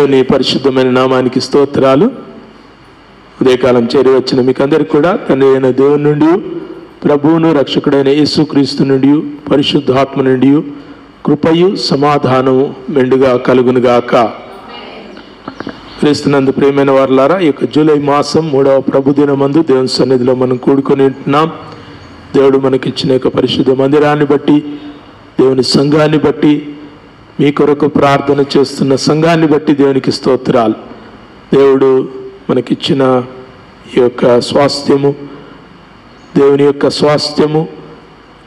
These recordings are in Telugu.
దేవుని పరిశుద్ధమైన నామానికి స్తోత్రాలు. ఉదయకాలం చేరి వచ్చిన మీకు అందరికి కూడా తండ్రి అయిన దేవుని నుండి, ప్రభువును రక్షకుడైన యేసుక్రీస్తు నుండి, పరిశుద్ధాత్మ నుండి కృపయు సమాధానము మెండుగా కలుగునుగాక. క్రీస్తునందు ప్రియమైన వారులారా, ఈ యొక్క జూలై మాసం 3వ ప్రభుదినమందు దేవుని సన్నిధిలో మనం కూడుకొని ఉంటున్నాం. దేవుడు మనకిచ్చిన యొక్క పరిశుద్ధ మందిరాన్ని బట్టి, దేవుని సంఘాన్ని బట్టి, మీ కొరకు ప్రార్థన చేస్తున్న సంఘాన్ని బట్టి దేవునికి స్తోత్రాలు. దేవుడు మనకిచ్చిన ఈ యొక్క స్వాస్థ్యము, దేవుని యొక్క స్వాస్థ్యము,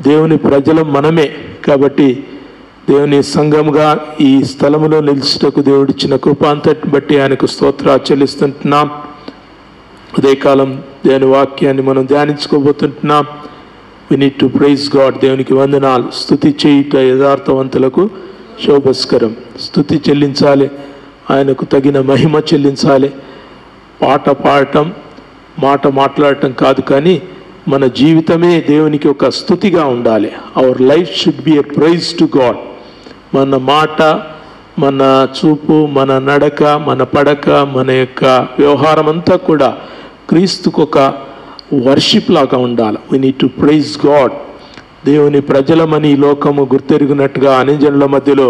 దేవుని ప్రజలం మనమే కాబట్టి దేవుని సంఘముగా ఈ స్థలములో నిలిచుటకు దేవుడిచ్చిన కృపాంతటిని బట్టి ఆయనకు స్తోత్రాలు చెల్లిస్తుంటున్నాం. ఉదయకాలం దేవుని వాక్యాన్ని మనం ధ్యానించుకోబోతుంటున్నాం. We need to praise God. దేవునికి వందనాలు. స్తుతి చేయుట యథార్థవంతులకు శోభస్కరం. స్తుతి చెల్లించాలి, ఆయనకు తగిన మహిమ చెల్లించాలి. పాట పాడటం, మాట మాట్లాడటం కాదు, కానీ మన జీవితమే దేవునికి ఒక స్తుతిగా ఉండాలి. Our life should be a prize to God. మన మాట, మన చూపు, మన నడక, మన పడక, మన యొక్క వ్యవహారం అంతా కూడా క్రీస్తుకు ఒక వర్షిప్ లాగా ఉండాలి. We need to praise God. దేవుని ప్రజలమని ఈ లోకము గుర్తెరిగినట్టుగా అన్యజనుల మధ్యలో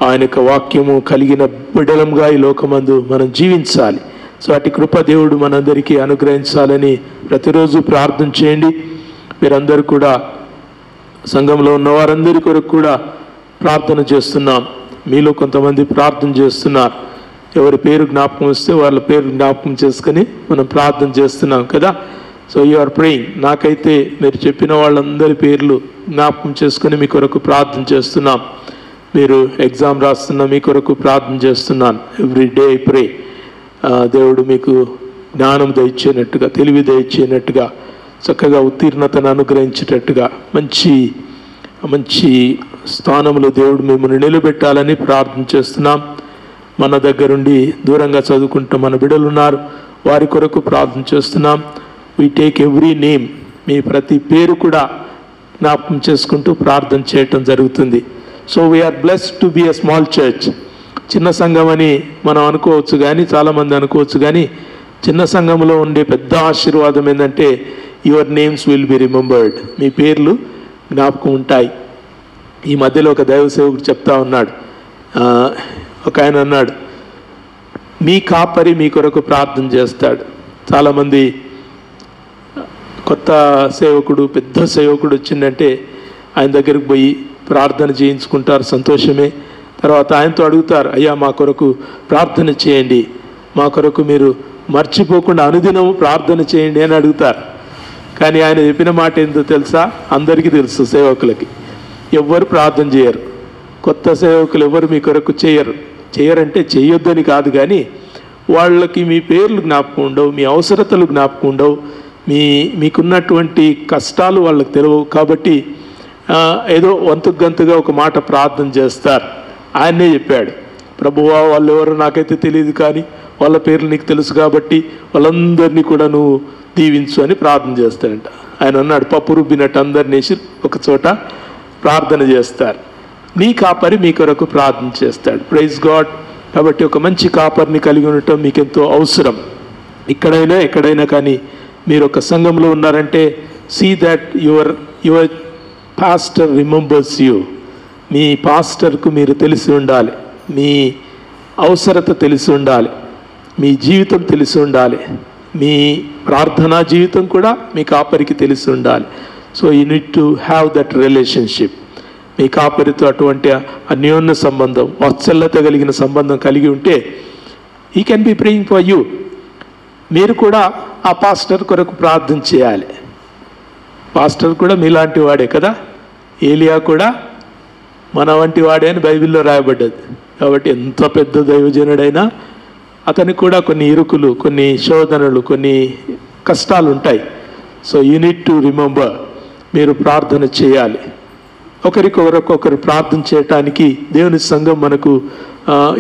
ఆయన యొక్క వాక్యము కలిగిన బిడ్డలంగా ఈ లోకమందు మనం జీవించాలి. సో అటు కృప దేవుడు మనందరికీ అనుగ్రహించాలని ప్రతిరోజు ప్రార్థన చేయండి. మీరందరూ కూడా సంఘంలో ఉన్న వారందరి కొరకు కూడా ప్రార్థన చేస్తున్నాం. మీలో కొంతమంది ప్రార్థన చేస్తున్నారు. ఎవరి పేరు జ్ఞాపకం వస్తే వాళ్ళ పేరు జ్ఞాపకం చేసుకొని మనం ప్రార్థన చేస్తున్నాం కదా. So you are praying. నాకైతే మీరు చెప్పిన వాళ్ళందరి పేర్లు జ్ఞాపకం చేసుకొని మీ కొరకు ప్రార్థన చేస్తున్నాం. మీరు ఎగ్జామ్ రాస్తున్న మీ కొరకు ప్రార్థన చేస్తున్నాను. Every day I pray. దేవుడు మీకు జ్ఞానం దయచేనట్టుగా, తెలివి దయచేనట్టుగా, చక్కగా ఉత్తీర్ణతను అనుగ్రహించేటట్టుగా మంచి మంచి స్థానంలో దేవుడు మిమ్మల్ని నిలబెట్టాలని ప్రార్థన చేస్తున్నాం. మన దగ్గరుండి దూరంగా చదువుకుంటూ మన బిడ్డలు ఉన్నారు, వారి కొరకు ప్రార్థన చేస్తున్నాం. We take every name. మీ ప్రతి పేరు కూడా జ్ఞాపకం చేసుకుంటూ ప్రార్థన చేయటం జరుగుతుంది. So we are blessed to be a small church. చిన్న సంఘం అని మనం అనుకోవచ్చు, కానీ చాలామంది అనుకోవచ్చు, కానీ చిన్న సంఘంలో ఉండే పెద్ద ఆశీర్వాదం ఏంటంటే your names will be remembered. మీ పేర్లు జ్ఞాపకం ఉంటాయి. ఈ మధ్యలో ఒక దైవ సేవకుడు చెప్తా ఉన్నాడు. ఒక ఆయన అన్నాడు, మీ కాపరి మీ కొరకు ప్రార్థన చేస్తాడు. చాలామంది కొత్త సేవకుడు, పెద్ద సేవకుడు వచ్చిందంటే ఆయన దగ్గరికి పోయి ప్రార్థన చేయించుకుంటారు, సంతోషమే. తర్వాత ఆయనతో అడుగుతారు, అయ్యా మా కొరకు ప్రార్థన చేయండి, మా కొరకు మీరు మర్చిపోకుండా అనుదినము ప్రార్థన చేయండి అని అడుగుతారు. కానీ ఆయన చెప్పిన మాట ఏంటో తెలుసా? అందరికీ తెలుసు, సేవకులకి ఎవ్వరు ప్రార్థన చేయరు. కొత్త సేవకులు ఎవరు మీ కొరకు చేయరంటే చేయొద్దని కాదు, కానీ వాళ్ళకి మీ పేర్లు జ్ఞాపకం ఉండవు, మీ అవసరతలు జ్ఞాపకం ఉండవు, మీకున్నటువంటి కష్టాలు వాళ్ళకి తెలియవు. కాబట్టి ఏదో వంతుకు గంతుగా ఒక మాట ప్రార్థన చేస్తారు. ఆయనే చెప్పాడు, ప్రభువా వాళ్ళు ఎవరో నాకైతే తెలియదు, కానీ వాళ్ళ పేర్లు నీకు తెలుసు కాబట్టి వాళ్ళందరినీ కూడా నువ్వు దీవించు అని ప్రార్థన చేస్తాడంట. ఆయన అన్నాడు, పప్పు రుబ్బినట్టు అందరినీ వేసి ఒక చోట ప్రార్థన చేస్తారు. మీ కాపరి మీ కొరకు ప్రార్థన చేస్తాడు. Praise God. కాబట్టి ఒక మంచి కాపరిని కలిగి ఉండటం మీకు ఎంతో అవసరం. ఇక్కడైనా ఎక్కడైనా కానీ మీరు ఒక సంఘంలో ఉన్నారంటే see that your pastor remembers you. మీ పాస్టర్కు మీరు తెలిసి ఉండాలి, మీ అవసరత తెలిసి ఉండాలి, మీ జీవితం తెలిసి ఉండాలి, మీ ప్రార్థనా జీవితం కూడా మీ కాపరికి తెలిసి ఉండాలి. So you need to have that relationship. మీ కాపరితో అటువంటి అన్యోన్య సంబంధం, వాత్సల్యత కలిగిన సంబంధం కలిగి ఉంటే he can be praying for you. మీరు కూడా ఆ పాస్టర్ కొరకు ప్రార్థన చేయాలి. పాస్టర్ కూడా మీలాంటి వాడే కదా. ఏలియా కూడా మన వంటి వాడే అని బైబిల్లో రాయబడ్డది. కాబట్టి ఎంత పెద్ద దైవజనుడైనా అతనికి కూడా కొన్ని ఇరుకులు, కొన్ని శోధనలు, కొన్ని కష్టాలు ఉంటాయి. So you need to remember. మీరు ప్రార్థన చేయాలి. ఒకరికొకరు ప్రార్థన చేయటానికి దేవుని సంఘం మనకు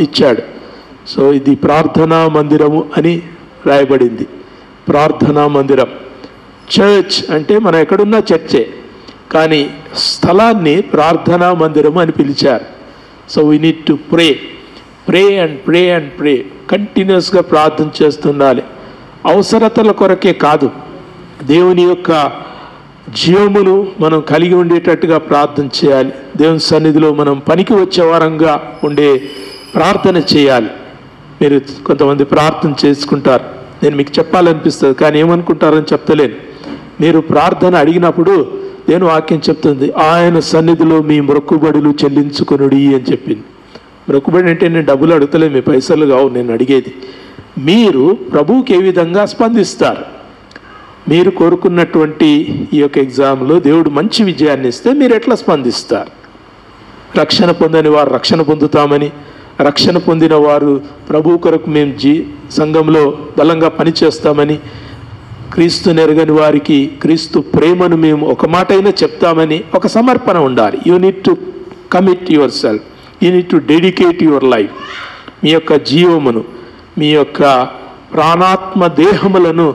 ఇచ్చాడు. సో ఇది ప్రార్థనా మందిరము అని రాయబడింది. ప్రార్థనా మందిరం. చర్చ్ అంటే మనం ఎక్కడున్నా చర్చే, కానీ స్థలాన్ని ప్రార్థనా మందిరం అని పిలిచారు. So we need to pray. Pray and pray and pray, కంటిన్యూస్గా ప్రార్థన చేస్తుండాలి. అవసరతల కొరకే కాదు, దేవుని యొక్క జీవమును మనం కలిగి ఉండేటట్టుగా ప్రార్థన చేయాలి. దేవుని సన్నిధిలో మనం పనికి వచ్చే వారంగా ఉండే ప్రార్థన చేయాలి. మీరు కొంతమంది ప్రార్థన చేసుకుంటారు, నేను మీకు చెప్పాలనిపిస్తుంది కానీ ఏమనుకుంటారని చెప్తలేను. మీరు ప్రార్థన అడిగినప్పుడు నేను వాక్యం చెప్తుంది, ఆయన సన్నిధిలో మీ మొక్కుబడులు చెల్లించుకొనుడి అని చెప్పింది. మొక్కుబడి అంటే నేను డబ్బులు అడుగుతలే, మీ పైసలు కావు నేను అడిగేది. మీరు ప్రభువుకి ఏ విధంగా స్పందిస్తారు? మీరు కోరుకున్నటువంటి ఈ యొక్క ఎగ్జామ్లో దేవుడు మంచి విజయాన్ని ఇస్తే మీరు ఎట్లా స్పందిస్తారు? రక్షణ పొందని వారు రక్షణ పొందుతామని, రక్షణ పొందిన వారు ప్రభు కొరకు మేము సంఘంలో బలంగా పనిచేస్తామని, క్రీస్తు నెరగని వారికి క్రీస్తు ప్రేమను మేము ఒక మాట అయినా చెప్తామని ఒక సమర్పణ ఉండాలి. You need to commit yourself, you need to dedicate your life. మీ యొక్క జీవమును, మీ యొక్క ప్రాణాత్మ దేహములను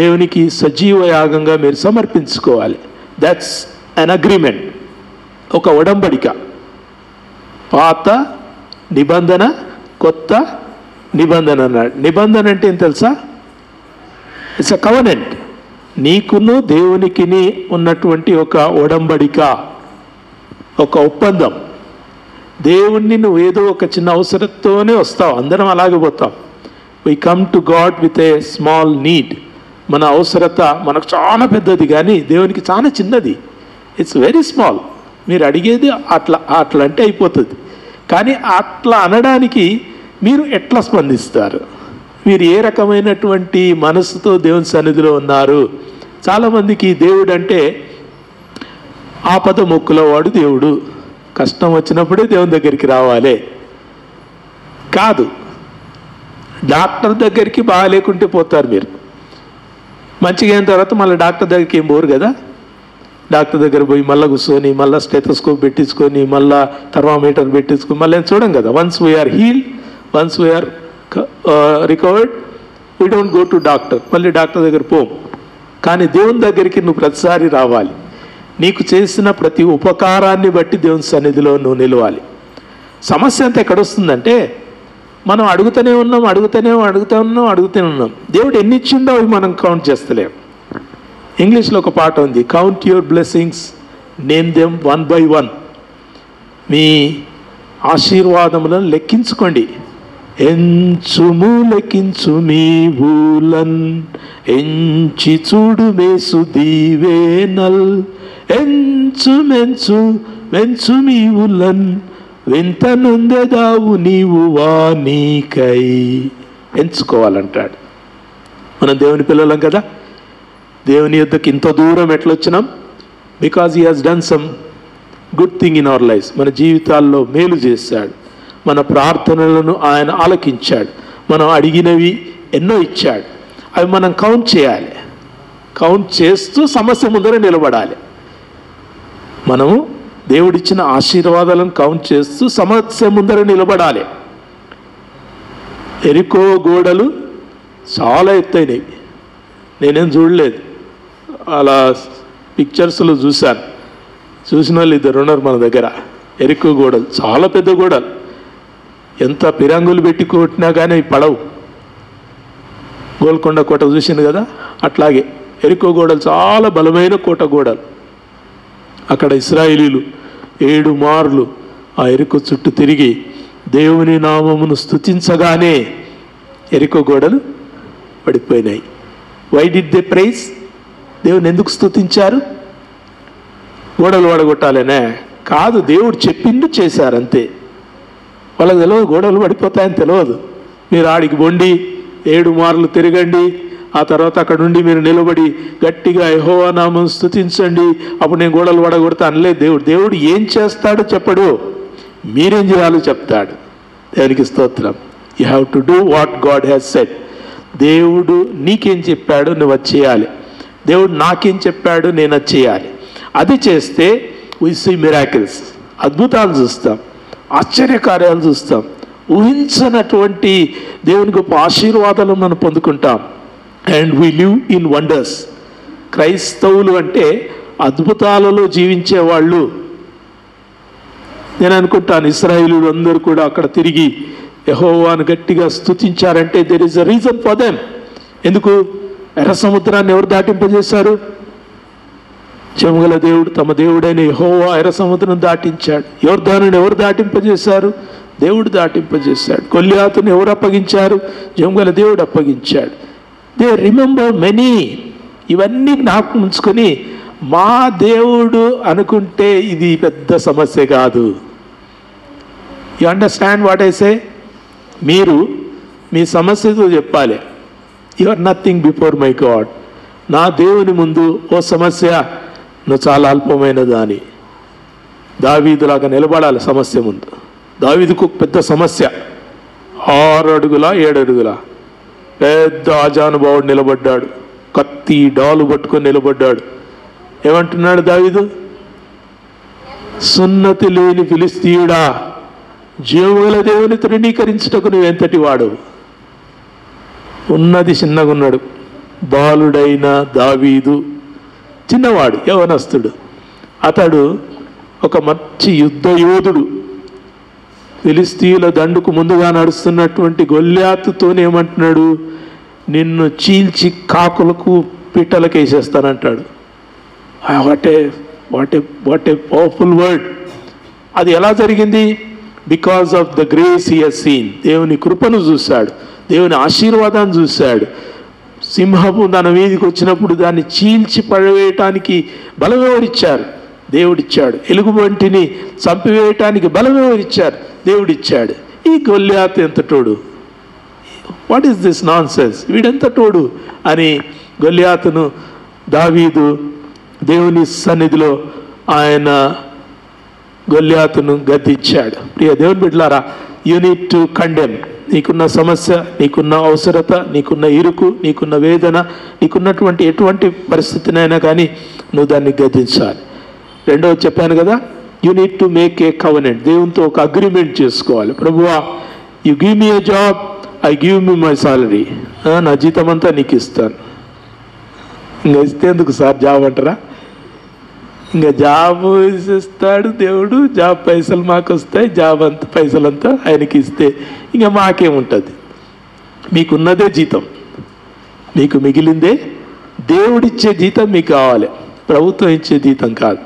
దేవునికి సజీవ యాగంగా మీరు సమర్పించుకోవాలి. దట్స్ అన్ అగ్రిమెంట్, ఒక ఒడంబడిక. పాత నిబంధన, కొత్త నిబంధన అన్నాడు. నిబంధన అంటే ఏం తెలుసా? It's a covenant. నీకును దేవునికిని ఉన్నటువంటి ఒక ఒడంబడిక, ఒక ఒప్పందం. దేవుణ్ణి నువ్వు ఏదో ఒక చిన్న అవసరంతోనే వస్తావు, అందరం అలాగే పోతాం. We come to God with a small need. మన అవసరత మనకు చాలా పెద్దది కానీ దేవునికి చాలా చిన్నది. It's very small. మీరు అడిగేది అట్లా అంటే అయిపోతుంది. కానీ అట్లా అనడానికి మీరు ఎట్లా స్పందిస్తారు? మీరు ఏ రకమైనటువంటి మనసుతో దేవుని సన్నిధిలో ఉన్నారు? చాలామందికి దేవుడు అంటే ఆపద మొక్కులవాడు దేవుడు, కష్టం వచ్చినప్పుడే దేవుని దగ్గరికి రావాలి కాదు. డాక్టర్ దగ్గరికి బాగాలేకుంటే పోతారు మీరు, మంచిగా అయిన తర్వాత మళ్ళీ డాక్టర్ దగ్గరికి ఏం పోరు కదా. డాక్టర్ దగ్గర పోయి మళ్ళీ కూర్చొని మళ్ళీ స్టెథోస్కోప్ పెట్టించుకొని మళ్ళీ థర్మామీటర్ పెట్టించుకొని మళ్ళీ ఏం చూడం కదా. Once we're healed, once we're recovered, we don't go to doctor. మళ్ళీ డాక్టర్ దగ్గర పోం. కానీ దేవుని దగ్గరికి నువ్వు ప్రతిసారి రావాలి. నీకు చేసిన ప్రతి ఉపకారాన్ని బట్టి దేవుని సన్నిధిలో నువ్వు నిలవాలి. సమస్య అంతా ఎక్కడొస్తుందంటే మనం అడుగుతూనే ఉన్నాం. దేవుడు ఎన్ని ఇచ్చిండో అవి మనం కౌంట్ చేస్తలేం. ఇంగ్లీష్లో ఒక పాట ఉంది, count your blessings, name them 1 by 1. Me ఆశీర్వాదములను లెక్కించుకోండి. ఎంచుము లెక్కించు me woollen, ఎంచి చూడు మేసు దీవేనల్, ఎంచు మెంచు మీ ఊలన్, వింత నొందెదావు నీవు వానికై. ఎంచుకోవాలంటాడు. మనం దేవుని పిల్లలం కదా. దేవుని యొద్దకు ఇంత దూరం ఎట్లొచ్చినాం? Because he has done some good thing in our life. మన జీవితాల్లో మేలు చేశాడు, మన ప్రార్థనలను ఆయన ఆలకించాడు, మనం అడిగినవి ఎన్నో ఇచ్చాడు. అవి మనం కౌంట్ చేయాలి. కౌంట్ చేస్తూ సమస్య ముందర నిలబడాలి. మనము దేవుడిచ్చిన ఆశీర్వాదాలను కౌంట్ చేస్తూ సమస్య ముందర నిలబడాలి. ఎరికో గోడలు చాలా ఎత్తైనవి, నేనేం చూడలేదు, అలా పిక్చర్స్లో చూసిన వాళ్ళు 2 ఉన్నారు మన దగ్గర. ఎరికో గోడలు చాలా పెద్ద గోడలు, ఎంత పిరంగులు పెట్టి కొట్టినా కానీ అవి పడవు. గోల్కొండ కోట చూసింది కదా, అట్లాగే ఎరికో గోడలు చాలా బలమైన కోట గోడలు. అక్కడ ఇశ్రాయేలీలు 7 మార్లు ఆ ఎరికో చుట్టూ తిరిగి దేవుని నామమును స్తుతించగానే ఎరికో గోడలు పడిపోయినాయి. Why did they praise? దేవుని ఎందుకు స్తుతించారు? గోడలు పడగొట్టాలనే కాదు, దేవుడు చెప్పిండు చేశారు అంతే. వాళ్ళకి తెలియదు గోడలు పడిపోతాయని తెలియదు. మీరు ఆడికి బొండి 7 మార్లు తిరగండి, ఆ తర్వాత అక్కడ నుండి మీరు నిలబడి గట్టిగా యెహోవా నామం స్తుతించండి, అప్పుడు నేను గోడలు పడగొడతా అనలేదు దేవుడు. దేవుడు ఏం చేస్తాడో చెప్పడు, మీరేం చేయాలో చెప్తాడు. దేవునికి స్తోత్రం. You have to do what God has said. దేవుడు నీకేం చెప్పాడు నువ్వు అది చేయాలి. దేవుడు నాకేం చెప్పాడు నేను అది చేయాలి. అది చేస్తే వి సీ మిరాకిల్స్, అద్భుతాలు చూస్తాం, ఆశ్చర్యకార్యాలు చూస్తాం, ఊహించనటువంటి దేవుని గొప్ప ఆశీర్వాదాలు మనం పొందుకుంటాం. And we live in wonders. క్రైస్తవులు అంటే అద్భుతాలలో జీవించేవాళ్ళు. నేను అనుకుంటాను ఇశ్రాయేలీయులు అందరూ కూడా అక్కడ తిరిగి యెహోవాను గట్టిగా స్తుతించారంటే there is a reason for them. ఎందుకు? ఎర్ర సముద్రాన్ని ఎవరు దాటింపజేశారు? చెమగల దేవుడు, తమ దేవుడైన యెహోవా ఎర్ర సముద్రం దాటించాడు. యొర్దానుని ఎవరు దాటింపజేశారు? దేవుడు దాటింపజేశాడు. గొల్యాతుని ఎవరు అప్పగించారు? చెమగల దేవుడు అప్పగించాడు. They remember many. ఇవన్నీ జ్ఞాపకం ఉంచుకొని మా దేవుడు అనుకుంటే ఇది పెద్ద సమస్య కాదు. You understand what I say? మీరు మీ సమస్యతో చెప్పాలి, you are nothing before my God. నా దేవుని ముందు ఓ సమస్య, నువ్వు చాలా అల్పమైన దాని. దావీదులాగా నిలబడాలి సమస్య ముందు. దావీదుకు పెద్ద సమస్య, 6 అడుగుల 7 అడుగుల పెద్ద ఆజానుభావుడు నిలబడ్డాడు, కత్తి డాలు పట్టుకొని నిలబడ్డాడు. ఏమంటున్నాడు దావీదు? సున్నతి లేని ఫిలిస్తీయుడా, జీవగల దేవుని తృణీకరించుటకు నువ్వెంతటి వాడు? ఉన్నది చిన్నగా ఉన్నాడు. బాలుడైన దావీదు చిన్నవాడు, యవనస్తుడు. అతడు ఒక మంచి యుద్ధ యోధుడు. ఫిలిస్తీయుల దండుకు ముందుగా నడుస్తున్నటువంటి గొల్యాతుతోనేమంటున్నాడు? నిన్ను చీల్చి కాకులకు పిట్టలకు వేసేస్తానంటాడు. What a powerful word. అది ఎలా జరిగింది? Because of the grace he has seen. దేవుని కృపను చూశాడు, దేవుని ఆశీర్వాదాన్ని చూశాడు. సింహపు తన మీదికి వచ్చినప్పుడు దాన్ని చీల్చి పడవేయటానికి బలం ఎవరిచ్చారు? దేవుడిచ్చాడు. ఎలుగుబంటిని చంపివేయటానికి బలం ఎవరిచ్చారు? దేవుడిచ్చాడు. ఈ గొల్యాతు ఎంతటోడు? What is this nonsense? వీడెంతటోడు అని గొల్యాతును దావీదు దేవుని సన్నిధిలో ఆయన గొల్యాతును గద్దించాడు. ప్రియ దేవుని బిడ్డలారా, యూ నీడ్ టు కండెమ్. నీకున్న సమస్య, నీకున్న అవసరత, నీకున్న ఇరుకు, నీకున్న వేదన, నీకున్నటువంటి ఎటువంటి పరిస్థితినైనా కానీ నువ్వు దాన్ని గద్దించాలి. రెండవది చెప్పాను కదా, you need to make a covenant. దేవునితో ఒక అగ్రిమెంట్ చేసుకోవాలి. ప్రభువా, you give me A job, I give me my salary. నా జీతం అంతా నీకు ఇస్తాను. ఇంకా ఇస్తే ఎందుకు సార్ జాబ్ అంటారా? ఇంకా జాబ్ ఇస్తాడు దేవుడు, జాబ్ పైసలు మాకు వస్తాయి, జాబ్ అంతా పైసలంతా ఆయనకి ఇస్తే ఇంకా మాకేముంటుంది? మీకున్నదే జీతం, మీకు మిగిలిందే. దేవుడిచ్చే జీతం మీకు కావాలి, ప్రభుత్వం ఇచ్చే జీతం కాదు.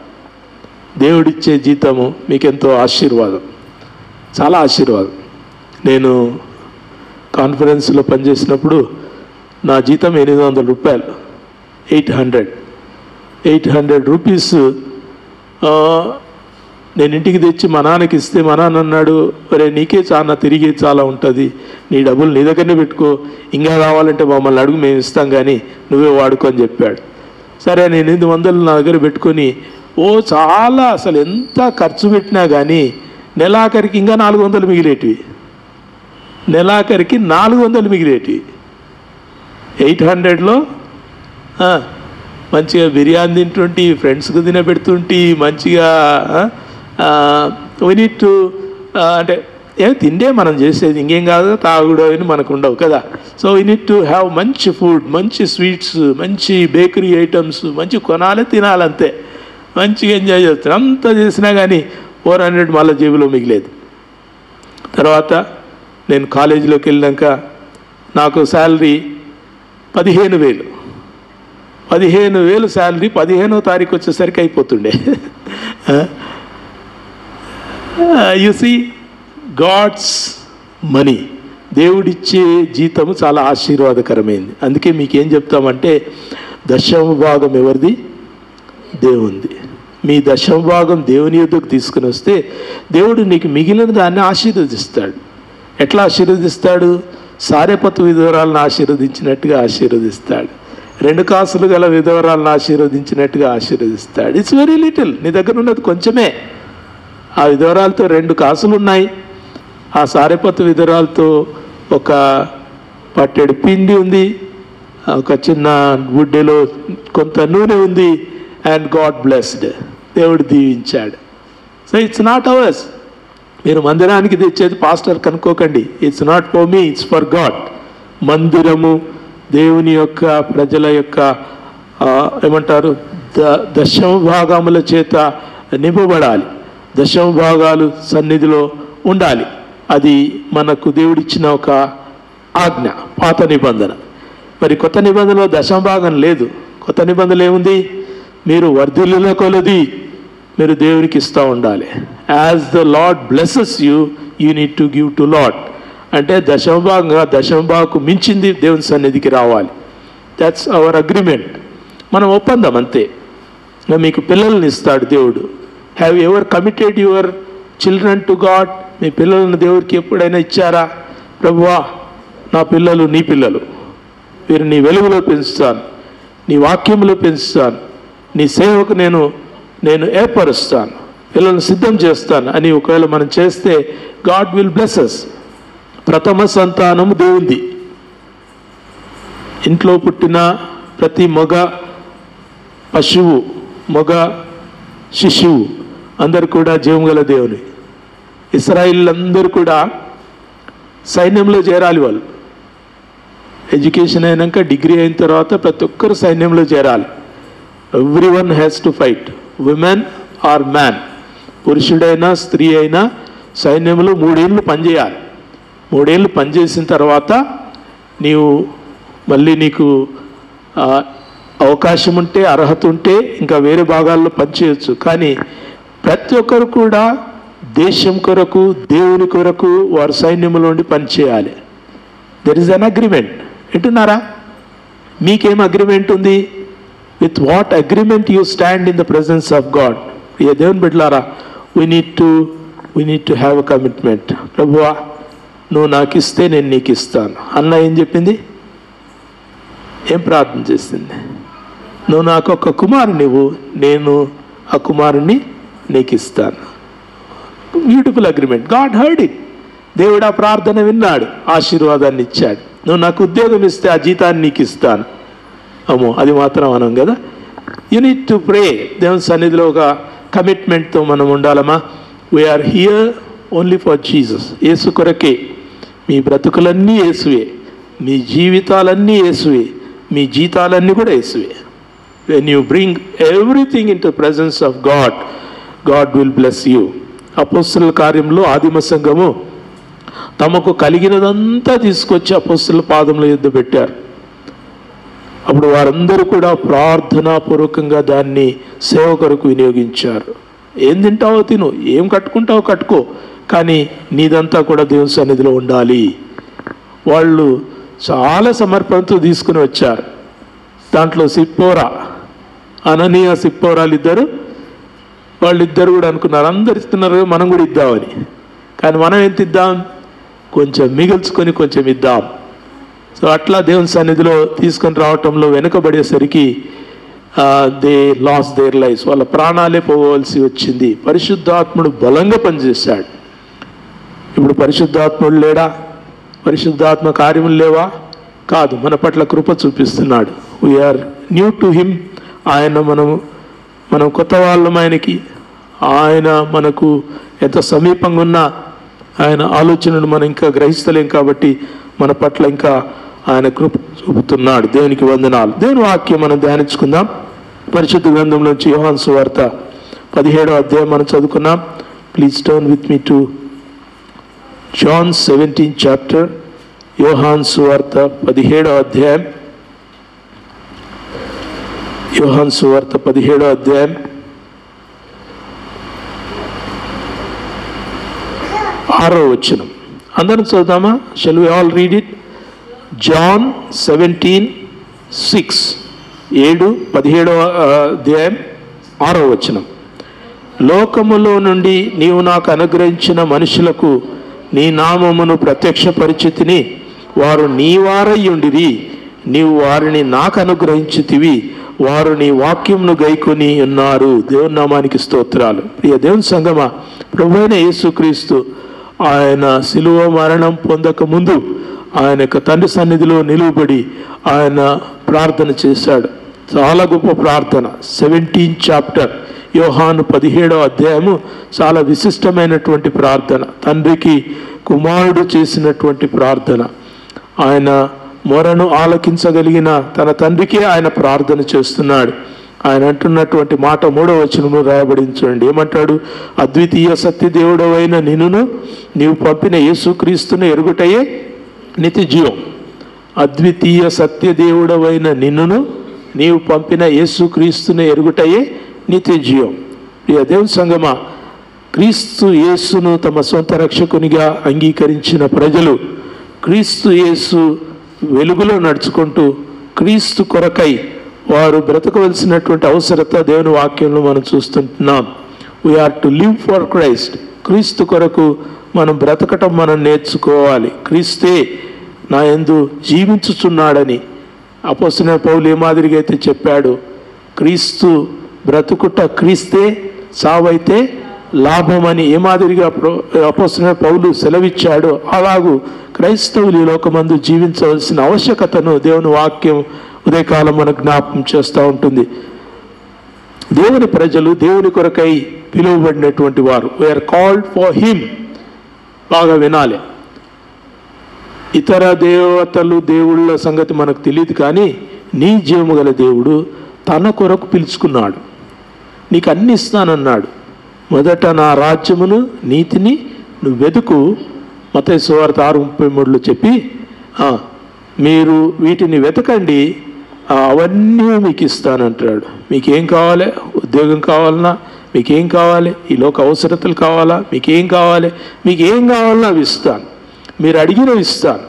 దేవుడిచ్చే జీతము మీకెంతో ఆశీర్వాదం, చాలా ఆశీర్వాదం. నేను కాన్ఫరెన్స్లో పనిచేసినప్పుడు నా జీతం 800 రూపాయలు, 800 రూపీస్ నేను ఇంటికి తెచ్చి మా నాన్నకి ఇస్తే మా నాన్న అన్నాడు, ఒరే నీకే చాలా తిరిగి చాలా ఉంటుంది, నీ డబ్బులు నీ దగ్గరనే పెట్టుకో, ఇంకా కావాలంటే మమ్మల్ని అడుగు, మేము ఇస్తాం కానీ నువ్వే వాడుకో అని చెప్పాడు. సరే, నేను 800 నా దగ్గర పెట్టుకొని చాలా అసలు ఎంత ఖర్చు పెట్టినా కానీ నెలాఖరికి ఇంకా 400 మిగిలేటివి, నెలాఖరికి 400 మిగిలేటివి. 800లో మంచిగా బిర్యానీ తింటుంటే, ఫ్రెండ్స్కి తినబెడుతుంటే, మంచిగా వీ నీడ్ టు అంటే ఏం తిండే మనం చేసేది, ఇంకేం కాదు, తాగుడు అని మనకు ఉండవు కదా. So we need to have మంచి ఫుడ్, మంచి స్వీట్స్, మంచి బేకరీ ఐటమ్స్, మంచి కొనాలి, తినాలంతే, మంచిగా ఎంజాయ్ చేస్తాను. అంతా చేసినా కానీ 400 మళ్ళీ జేబులో మిగిలేదు. తర్వాత నేను కాలేజీలోకి వెళ్ళాక నాకు శాలరీ 15,000 శాలరీ 15వ తారీఖు వచ్చేసరికి అయిపోతుండే. యు సీ, గాడ్స్ మనీ, దేవుడిచ్చే జీతము చాలా ఆశీర్వాదకరమైంది. అందుకే మీకేం చెప్తామంటే, 10వ భాగం ఎవరిది? దేవునిది. మీ 10వ భాగం దేవుని యొద్దకు తీసుకుని వస్తే దేవుడు నీకు మిగిలిన దాన్ని ఆశీర్వదిస్తాడు. ఎట్లా ఆశీర్వదిస్తాడు? సారెపతు విధవరాలను ఆశీర్వదించినట్టుగా ఆశీర్వదిస్తాడు. 2 కాసులు గల విధవరాలను ఆశీర్వదించినట్టుగా ఆశీర్వదిస్తాడు. ఇట్స్ వెరీ లిటిల్, నీ దగ్గర ఉన్నది కొంచెమే. ఆ విధవరాలతో 2 కాసులు ఉన్నాయి, ఆ సారెపతు విధవరాలతో ఒక పట్టెడు పిండి ఉంది, ఒక చిన్న గుడ్డెలో కొంత నూనె ఉంది. అండ్ గాడ్ బ్లెస్డ్, దేవుడు దీవించాడు. So it's not ours. మీరు మందిరానికి తెచ్చేది పాస్టర్ కనుక్కోకండి, it's not for me, it's for God. మందిరము దేవుని యొక్క ప్రజల యొక్క ఏమంటారు 10వ భాగముల చేత నింపబడాలి. 10వ భాగాలు సన్నిధిలో ఉండాలి. అది మనకు దేవుడిచ్చిన ఒక ఆజ్ఞ, పాత నిబంధన. మరి కొత్త నిబంధనలో దశమభాగం లేదు. కొత్త నిబంధనలు ఏముంది? మీరు వర్ధిల్లుల కొలది మీరు దేవునికి ఇస్తూ ఉండాలి. As the lord blesses you, you need to give to lord. అంటే దశమభాగకు మించింది దేవుని సన్నిధికి రావాలి. దట్స్ అవర్ అగ్రిమెంట్, మనం ఒప్పందం అంతే. మీకు పిల్లల్ని ఇస్తాడు దేవుడు. Have ever committed your children to God? మీ పిల్లలను దేవుడికి ఎప్పుడైనా ఇచ్చారా? ప్రభువా, నా పిల్లలు నీ పిల్లలు, వీరు నీ వెలుగులో పెంచుతాను, నీ వాక్యంలో పెంచుతాను, నీ సేవకు నేను ఏర్పరుస్తాను, పిల్లలను సిద్ధం చేస్తాను అని ఒకవేళ మనం చేస్తే గాడ్ విల్ బ్లెస్ us. ప్రథమ సంతానము దేవుంది. ఇంట్లో పుట్టిన ప్రతి మగ పశువు, మగ శిశువు అందరు కూడా జీవగల దేవుని. ఇశ్రాయేలీయులందరూ కూడా సైన్యంలో చేరాలి. వాళ్ళు ఎడ్యుకేషన్ అయినాక, డిగ్రీ అయిన తర్వాత ప్రతి ఒక్కరు సైన్యంలో చేరాలి. Everyone has to fight, women or man. పురుషుడైనా స్త్రీ అయినా సైన్యంలో 3 ఏళ్ళు పనిచేయాలి. 3 ఏళ్ళు పనిచేసిన తర్వాత నీకు అవకాశం ఉంటే, అర్హత ఉంటే ఇంకా వేరే భాగాల్లో పనిచేయచ్చు. కానీ ప్రతి ఒక్కరు కూడా దేశం కొరకు, దేవుని కొరకు వారు సైన్యంలో ఉండి పనిచేయాలి. There is an agreement. వింటున్నారా? మీకేం అగ్రిమెంట్ ఉంది? With what agreement you stand in the presence of God? ఏ దేవుని బిడ్డలారా, we need to have a commitment. ప్రభువా, నువ్వు నాకు ఇస్తే నేను నీకు ఇస్తాను. అన్న ఏం చెప్పింది? ఏం ప్రార్థన చేసింది? నువ్వు నాకు ఒక కుమారుని ఇవ్వు, నేను ఆ కుమారుని నీకు ఇస్తాను. Beautiful agreement. God heard it. దేవుడు ఆ ప్రార్థన విన్నాడు, ఆశీర్వాదాన్ని ఇచ్చాడు. నువ్వు నాకు ఉద్యోగం ఇస్తే ఆ జీతాన్ని నీకు ఇస్తాను. అమ్మో, అది మాత్రం అనం కదా. You need to pray. దేవుని సన్నిధిలో ఒక కమిట్మెంట్తో మనం ఉండాలమ్మా. We are here only for Jesus. యేసు కొరకే. మీ బ్రతుకులన్నీ యేసువే, మీ జీవితాలన్నీ యేసువే, మీ జీతాలన్నీ కూడా యేసువే. When you bring everything into presence of God, God will bless you. అపోస్తలుల కార్యంలో ఆదిమ సంఘము తమకు కలిగినదంతా తీసుకొచ్చి అపోస్తలుల పాదముల యొద్ద పెట్టారు. అప్పుడు వారందరూ కూడా ప్రార్థనాపూర్వకంగా దాన్ని సేవ కొరకు వినియోగించారు. ఏం తింటావో తిను, ఏం కట్టుకుంటావో కట్టుకో, కానీ నీదంతా కూడా దేవుని సన్నిధిలో ఉండాలి. వాళ్ళు చాలా సమర్పణతో తీసుకుని వచ్చారు. దాంట్లో సిప్పోరా, అననీయ సిప్పోరాలు వాళ్ళిద్దరు కూడా అనుకున్నారు, అందరు ఇస్తున్నారు, మనం కూడా ఇద్దామని. కానీ మనం ఎంత ఇద్దాం? కొంచెం మిగిల్చుకొని కొంచెం ఇద్దాం. సో అట్లా దేవుని సన్నిధిలో తీసుకొని రావటంలో వెనుకబడేసరికి దే లాస్ దేర్ లైఫ్స్. వాళ్ళ ప్రాణాలే పోవలసి వచ్చింది. పరిశుద్ధాత్ముడు బలంగా పనిచేశాడు. ఇప్పుడు పరిశుద్ధాత్ముడు లేడా? పరిశుద్ధాత్మ కార్యములు లేవా? కాదు, మన పట్ల కృప చూపిస్తున్నాడు. We are new to him. ఆయన మనం కొత్త వాళ్ళం ఆయనకి. ఆయన మనకు ఎంత సమీపంగా ఉన్నా ఆయన ఆలోచనలు మనం ఇంకా గ్రహిస్తలేం. కాబట్టి మన పట్ల ఇంకా ఆయన కృప చూపుతున్నాడు. దేవునికి వందనాలు. దేవుని వాక్యం మనం ధ్యానించుకుందాం. పరిశుద్ధ గ్రంథంలోంచి యోహాను సువార్త 17వ అధ్యాయం మనం చదువుకున్నాం. Please turn with me to John 17 chapter. యోహాను సువార్త 17వ అధ్యాయం. యోహాను సువార్త 17వ అధ్యాయం 6వ వచనం. అందరం చదువుదామా? Shall we all read it? John 17:6. 17వ అధ్యాయం 6వ వచనం. లోకములో నుండి నీవు నాకు అనుగ్రహించిన మనుషులకు నీ నామమును ప్రత్యక్షపరిచితిని, వారు నీ వారయ్యుండిరి, నీవు వారిని నాకు అనుగ్రహించితివి, వారు నీ వాక్యమును గైకొని ఉన్నారు. దేవుని నామానికి స్తోత్రాలు. ప్రియ దేవుని సంగమా, ప్రభువైన యేసుక్రీస్తు ఆయన శిలువ మరణం పొందక ముందు ఆయన యొక్క తండ్రి సన్నిధిలో నిలువబడి ఆయన ప్రార్థన చేశాడు. చాలా గొప్ప ప్రార్థన. 17th chapter యోహాను 17వ అధ్యాయము చాలా విశిష్టమైనటువంటి ప్రార్థన. తండ్రికి కుమారుడు చేసినటువంటి ప్రార్థన. ఆయన మొరను ఆలకించగలిగిన తన తండ్రికే ఆయన ప్రార్థన చేస్తున్నాడు. ఆయన అంటున్నటువంటి మాట 3వ వచనంలో రాయబడింది చూడండి. ఏమంటాడు? అద్వితీయ సత్యదేవుడవైన నిన్నును నీవు పంపిన యేసుక్రీస్తును ఎరుగుటయే నిత్య జీవం. అద్వితీయ సత్యదేవుడవైన నిన్నును నీవు పంపిన యేసుక్రీస్తును ఎరుగుటయే నిత్య జీవం. ప్రియ దేవుని సంగమా, క్రీస్తు యేసును తమ సొంత రక్షకునిగా అంగీకరించిన ప్రజలు క్రీస్తు యేసు వెలుగులో నడుచుకుంటూ క్రీస్తు కొరకై వారు బ్రతకవలసినటువంటి అవసరత దేవుని వాక్యంలో మనం చూస్తుంటున్నాం. We are to live for Christ. క్రీస్తు కొరకు మనం బ్రతకటం మనం నేర్చుకోవాలి. క్రీస్తే నా యందు జీవించుచున్నాడని అపోస్తలుడైన పౌలు ఏ మాదిరిగా అయితే చెప్పాడు, క్రీస్తు బ్రతుకుట క్రీస్తే, సావైతే లాభమని ఏ మాదిరిగా అపోస్తలుడైన పౌలు సెలవిచ్చాడో అలాగూ క్రైస్తవులు ఈ లోకమందు జీవించవలసిన ఆవశ్యకతను దేవుని వాక్యం ఉదయకాలం మనకు జ్ఞాపకం చేస్తూ ఉంటుంది. దేవుని ప్రజలు దేవుని కొరకై పిలువబడినటువంటి వారు. We are called for him. బాగా వినాలి. ఇతర దేవతలు దేవుళ్ళ సంగతి మనకు తెలియదు, కానీ నీ జీవము గల దేవుడు తన కొరకు పిలుచుకున్నాడు. నీకు అన్ని ఇస్తానన్నాడు. మొదట నా రాజ్యమును నీతిని నువ్వు వెతుకు, మత్తయి సువార్త 6:33లో చెప్పి మీరు వీటిని వెతకండి, అవన్నీ మీకు ఇస్తానంటాడు. మీకేం కావాలి? ఉద్యోగం కావాలన్నా, మీకేం కావాలి? ఈ లోక అవసరతలు కావాలా? మీకేం కావాలి? మీకు ఏం కావాలన్నా అవి ఇస్తాను. మీరు అడిగినవి ఇస్తాను.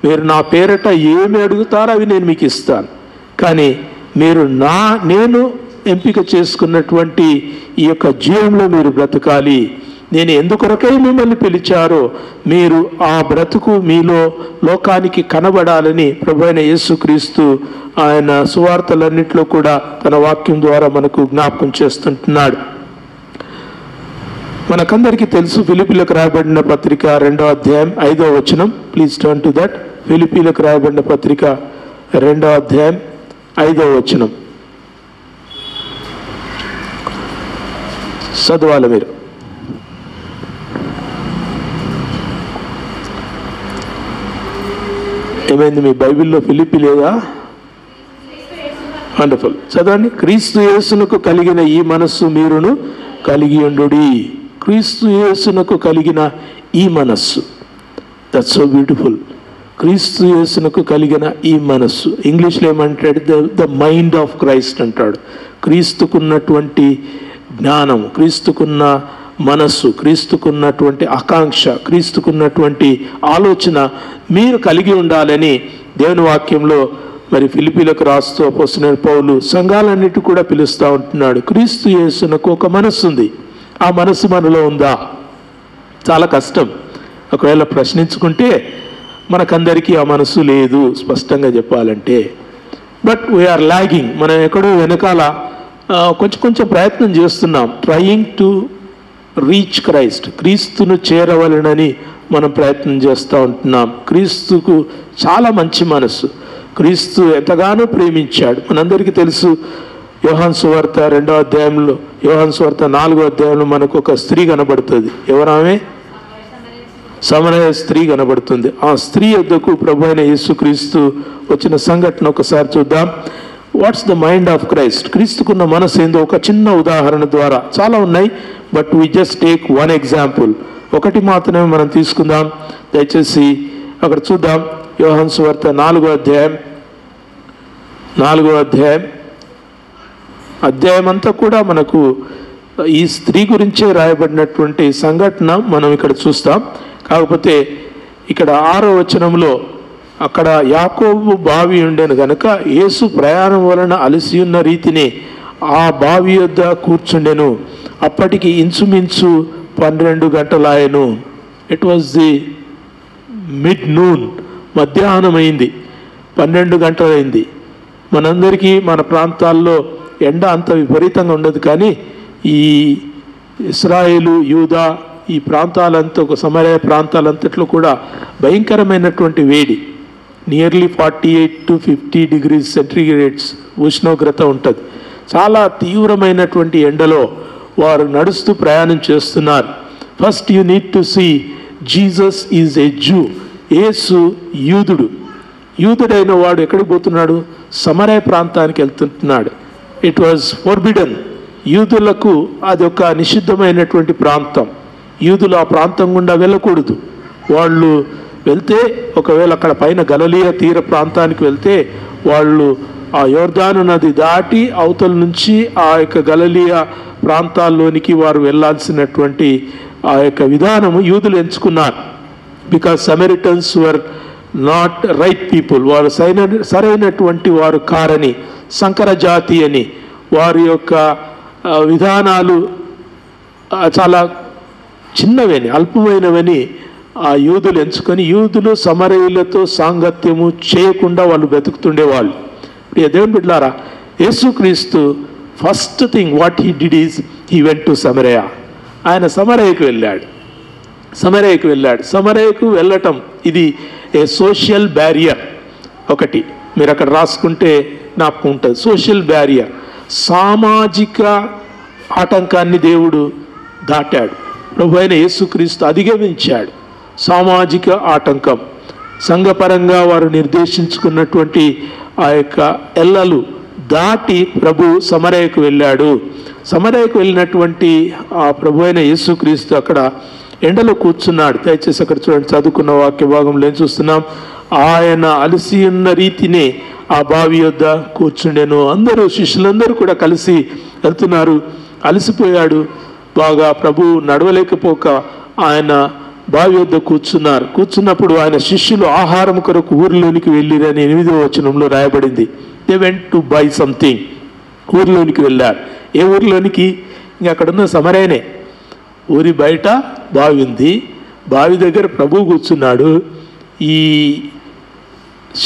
మీరు నా పేరట ఏమి అడుగుతారో అవి నేను మీకు ఇస్తాను. కానీ మీరు నేను ఎంపిక చేసుకున్నటువంటి ఈ యొక్క జీవంలో మీరు బ్రతకాలి. నేను ఎందుకొరకై మిమ్మల్ని పిలిచారో మీరు ఆ బ్రతుకు మీలో లోకానికి కనబడాలని ప్రభువైన యేసుక్రీస్తు ఆయన సువార్తలన్నింటిలో కూడా తన వాక్యం ద్వారా మనకు జ్ఞాపకం చేస్తుంటున్నాడు. మనకందరికీ తెలుసు, ఫిలిప్పీలకు రాయబడిన పత్రిక 2వ అధ్యాయం 5వ వచనం. Please turn to that. ఫిలిప్పీలకు రాయబడిన పత్రిక 2వ అధ్యాయం 5వ వచనం చదవాలి మీరు. ఏమైంది? మీ బైబిల్లో ఫిలిప్పీ లేదా? వండర్ఫుల్, చదవండి. క్రీస్తు యేసునకు కలిగిన ఈ మనస్సు మీరును కలిగి ఉండుడి. క్రీస్తు యేసునకు కలిగిన ఈ మనస్సు. That's so beautiful. క్రీస్తు యేసునకు కలిగిన ఈ మనస్సు. ఇంగ్లీష్లో ఏమంటాడు? ద మైండ్ ఆఫ్ క్రైస్ట్ అంటాడు. క్రీస్తుకున్నటువంటి జ్ఞానం, క్రీస్తుకున్న మనస్సు, క్రీస్తుకున్నటువంటి ఆకాంక్ష, క్రీస్తుకున్నటువంటి ఆలోచన మీరు కలిగి ఉండాలని దేవుని వాక్యంలో మరి ఫిలిప్పీలకు రాస్తూ అపోస్తలుడైన పౌలు సంఘాలన్నిటి కూడా పిలుస్తూ ఉంటున్నాడు. క్రీస్తు యేసునకు ఒక మనస్సు ఉంది. ఆ మనస్సు మనలో ఉందా? చాలా కష్టం. ఒకవేళ ప్రశ్నించుకుంటే మనకందరికీ ఆ మనస్సు లేదు, స్పష్టంగా చెప్పాలంటే. But we are lagging. మనం ఎక్కడో వెనకాల కొంచెం ప్రయత్నం చేస్తున్నాం. Trying to reach Christ. క్రీస్తును చేరవలనని మనం ప్రయత్నం చేస్తూ ఉంటున్నాం. క్రీస్తుకు చాలా మంచి మనస్సు. క్రీస్తు ఎంతగానో ప్రేమించాడు. మనందరికీ తెలుసు, యోహాను సువార్త 2వ అధ్యాయంలో, యోహాను సువార్త 4వ అధ్యాయంలో మనకు ఒక స్త్రీ కనబడుతుంది. ఎవరామె? సమరయ స్త్రీ కనబడుతుంది. ఆ స్త్రీ యొద్దకు ప్రభువైన యేసుక్రీస్తు వచ్చిన సంఘటన ఒకసారి చూద్దాం. What's the mind of Christ? క్రీస్తుకున్న మనసు ఏందో ఒక చిన్న ఉదాహరణ ద్వారా, చాలా ఉన్నాయి, but we just take one example. ఒకటి మాత్రమే మనం తీసుకుందాం. దయచేసి అక్కడ చూద్దాం. యోహాను సువార్త 4వ అధ్యాయం అంతా కూడా మనకు ఈ స్త్రీ గురించే రాయబడినటువంటి సంఘటన మనం ఇక్కడ చూస్తాం. కాకపోతే ఇక్కడ 6వ వచనంలో అక్కడ యాకోబు బావి ఉండేను గనుక యేసు ప్రయాణం వలన అలసి ఉన్న రీతిని ఆ బావి యొద్ద కూర్చుండెను. అప్పటికి ఇంచుమించు 12 గంటలాయను. It was the mid noon, మధ్యాహ్నం అయింది, 12 గంటలైంది. మనందరికీ మన ప్రాంతాల్లో ఎండ అంత విపరీతంగా ఉండదు, కానీ ఈ ఇశ్రాయేలు, యూదా ఈ ప్రాంతాలంతా, ఒక సమరయ ప్రాంతాలంతట్లో కూడా భయంకరమైనటువంటి వేడి, నియర్లీ 48 to 50 degrees సెంటిగ్రేడ్స్ ఉష్ణోగ్రత ఉంటుంది. చాలా తీవ్రమైనటువంటి ఎండలో వారు నడుస్తూ ప్రయాణం చేస్తున్నారు. First you need to see Jesus is a Jew. యేసు యూదుడు. యూదుడైన వాడు ఎక్కడికి పోతున్నాడు? సమరయ ప్రాంతానికి వెళ్తుంటున్నాడు. It was ఫోర్బిడన్. యూదులకు అది ఒక నిషిద్ధమైనటువంటి ప్రాంతం. యూదులు ఆ ప్రాంతం గుండా వెళ్ళకూడదు. వాళ్ళు వెళ్తే ఒకవేళ అక్కడ పైన గలిలయ తీర ప్రాంతానికి వెళ్తే వాళ్ళు ఆ యోర్దాను నది దాటి అవతల నుంచి ఆ యొక్క గలిలయ ప్రాంతాల్లోనికి వారు వెళ్ళాల్సినటువంటి ఆ యొక్క విధానము యూదులు ఎంచుకున్నారు. Because Samaritans were not right people, వారు సరైనటువంటి వారు కారని, సంకర జాతి అని, వారి యొక్క విధానాలు చాలా చిన్నవని, అల్పమైనవని ఆ యూదులు ఎంచుకొని యూదులు సమరయులతో సాంగత్యము చేయకుండా వాళ్ళు బ్రతుకుతుండేవాళ్ళు. దేవుని బిడ్డలారా, యేసుక్రీస్తు first thing what he did is he went to సమరయ. ఆయన సమరయకు వెళ్ళాడు. సమరయకు వెళ్ళటం ఇది ఏ సోషల్ బ్యారియర్. ఒకటి మీరు అక్కడ రాసుకుంటే జ్ఞాపకం ఉంటుంది. సోషల్ బ్యారియర్, సామాజిక ఆటంకాన్ని దేవుడు దాటాడు. ప్రభు అయిన యేసుక్రీస్తు అధిగమించాడు సామాజిక ఆటంకం. సంఘపరంగా వారు నిర్దేశించుకున్నటువంటి ఆ యొక్క ఎల్లలు దాటి ప్రభు సమరయకు వెళ్ళాడు. సమరయకు వెళ్ళినటువంటి ఆ ప్రభు అయిన యేసుక్రీస్తు అక్కడ ఎండలో కూర్చున్నాడు. దయచేసి అక్కడ చూడండి, చదువుకున్న వాక్య భాగంలో ఏం చూస్తున్నాం? ఆయన అలసి ఉన్న రీతినే ఆ బావి యొద్ద కూర్చుండెను. అందరూ శిష్యులందరూ కూడా కలిసి వెళ్తున్నారు. అలసిపోయాడు బాగా. ప్రభు నడవలేకపోక ఆయన బావి వద్ద కూర్చున్నప్పుడు ఆయన శిష్యులు ఆహారం కొరకు ఊరిలోనికి వెళ్ళిరని 8వ వచనంలో రాయబడింది. They went to by something. ఊరిలోనికి వెళ్ళారు. ఏ ఊరిలోనికి? ఇంకా అక్కడున్న సమరయనే. ఊరి బయట బావి ఉంది. బావి దగ్గర ప్రభు కూర్చున్నాడు. ఈ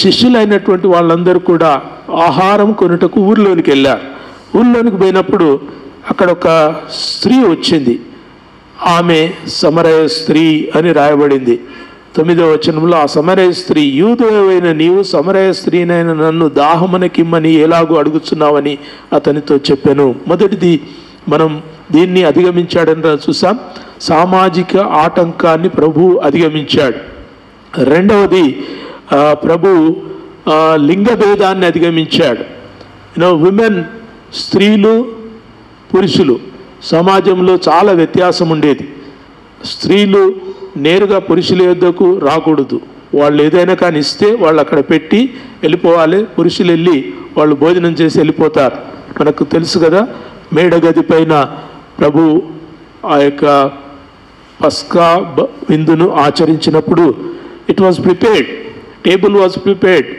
శిష్యులైనటువంటి వాళ్ళందరూ కూడా ఆహారం కొనుటకు ఊరిలోనికి వెళ్ళారు. ఊరిలోనికి పోయినప్పుడు అక్కడ ఒక స్త్రీ వచ్చింది. ఆమె సమరయ స్త్రీ అని రాయబడింది 9వ వచనంలో. ఆ సమరయ స్త్రీ, యూదువైన నీవు సమరయ స్త్రీనైన నన్ను దాహమునకిమ్మని ఎలాగూ అడుగుతున్నావని అతనితో చెప్పాను. మొదటిది మనం దీన్ని అధిగమించాడని చూసాం. సామాజిక ఆటంకాన్ని ప్రభు అధిగమించాడు. రెండవది ప్రభు లింగ భేదాన్ని అధిగమించాడు. విమెన్, స్త్రీలు పురుషులు సమాజంలో చాలా వ్యత్యాసం ఉండేది. స్త్రీలు నేరుగా పురుషుల యొద్దకు రాకూడదు. వాళ్ళు ఏదైనా కానీ ఇస్తే వాళ్ళు అక్కడ పెట్టి వెళ్ళిపోవాలి. పురుషులు వెళ్ళి వాళ్ళు భోజనం చేసి వెళ్ళిపోతారు. మనకు తెలుసు కదా, మేడగది పైన ప్రభు ఆ యొక్క పస్కా విందును ఆచరించినప్పుడు it was prepared, table was prepared.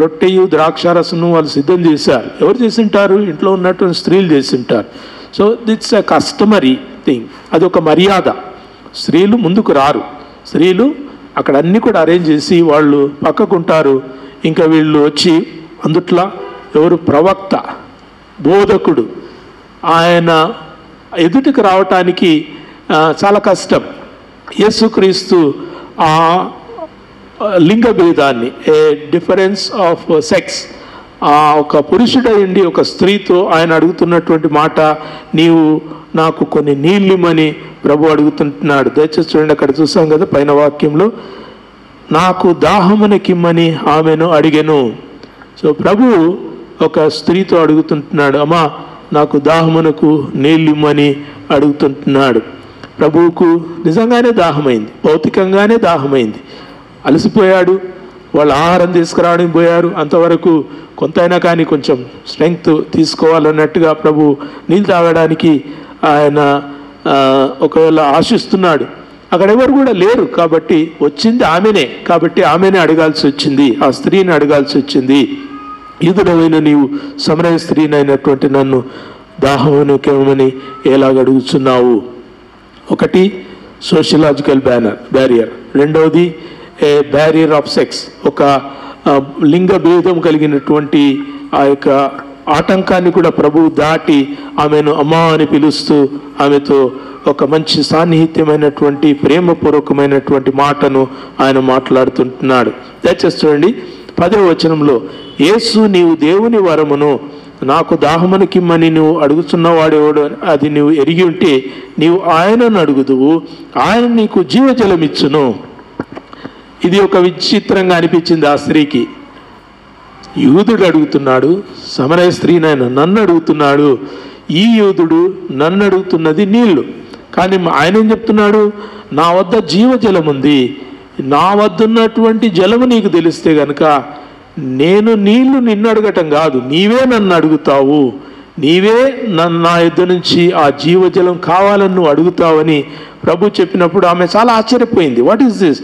రొట్టెయు ద్రాక్షారసను వాళ్ళు సిద్ధం చేశారు. ఎవరు చేసింటారు? ఇంట్లో ఉన్నటువంటి స్త్రీలు చేసింటారు. So that's a customary thing. అదొక మర్యాద. స్త్రీలు ముందుకు రారు. స్త్రీలు అక్కడ అన్నీ కూడా అరేంజ్ చేసి వాళ్ళు పక్కకుంటారు. ఇంకా వీళ్ళు వచ్చి అందుట్లా ఎవరు? ప్రవక్త, బోధకుడు, ఆయన ఎదుటికి రావటానికి చాలా కష్టం. యేసుక్రీస్తు ఆ లింగ భేదాన్ని, ఏ డిఫరెన్స్ ఆఫ్ సెక్స్, ఒక పురుషుడైండి ఒక స్త్రీతో ఆయన అడుగుతున్నటువంటి మాట, నీవు నాకు కొన్ని నీళ్ళిమ్మని ప్రభు అడుగుతుంటున్నాడు. దయచేసి చూడండి, అక్కడ చూసాం కదా పైన వాక్యంలో, నాకు దాహమునకిమ్మని ఆమెను అడిగెను. సో ప్రభు ఒక స్త్రీతో అడుగుతుంటున్నాడు, అమ్మా నాకు దాహమునకు నీళ్ళిమ్మని అడుగుతుంటున్నాడు. ప్రభువుకు నిజంగానే దాహమైంది, భౌతికంగానే దాహమైంది. అలసిపోయాడు. వాళ్ళు ఆహారం తీసుకురావడానికి పోయారు. అంతవరకు కొంతైనా కానీ కొంచెం స్ట్రెంగ్త్ తీసుకోవాలన్నట్టుగా ప్రభు నీళ్ళు తాగడానికి ఆయన ఒకవేళ ఆశిస్తున్నాడు. అక్కడ ఎవరు కూడా లేరు కాబట్టి వచ్చింది ఆమెనే. కాబట్టి ఆమెనే అడగాల్సి వచ్చింది, ఆ స్త్రీని అడగాల్సి వచ్చింది. యూదుడవైన నీవు సమరయ స్త్రీనైనటువంటి నన్ను దాహమునకేమని ఎలాగ అడుగుతున్నావు? ఒకటి సోషలాజికల్ బ్యారియర్. రెండవది ఏ బ్యారియర్ ఆఫ్ సెక్స్, ఒక లింగ భేదం కలిగినటువంటి ఆ యొక్క ఆటంకాన్ని కూడా ప్రభువు దాటి ఆమెను అమ్మా అని పిలుస్తూ ఆమెతో ఒక మంచి సాన్నిహిత్యమైనటువంటి ప్రేమపూర్వకమైనటువంటి మాటను ఆయన మాట్లాడుతుంటున్నాడు. దయచేసి చూడండి 10వ వచనంలో, యేసు నీవు దేవుని వరమును నాకు దాహమునకిమ్మని నువ్వు అడుగుతున్నవాడేవాడు అది నువ్వు ఎరిగి ఉంటే నీవు ఆయనను అడుగుదువు, ఆయన నీకు జీవజలమిచ్చును. ఇది ఒక విచిత్రంగా అనిపించింది ఆ స్త్రీకి. యూదుడు అడుగుతున్నాడు, సమరయ స్త్రీనైనా నన్ను అడుగుతున్నాడు. ఈ యూదుడు నన్ను అడుగుతున్నది నీళ్లు. కానీ ఆయన ఏం చెప్తున్నాడు? నా వద్ద జీవజలం ఉంది, నా వద్ద ఉన్నటువంటి జలము నీకు తెలిస్తే గనక నేను నీళ్లు నిన్ను అడగటం కాదు, నీవే నన్ను అడుగుతావు, నీవే నా యుద్ధ నుంచి ఆ జీవజలం కావాలని నువ్వు అడుగుతావని ప్రభు చెప్పినప్పుడు ఆమె చాలా ఆశ్చర్యపోయింది. What is this?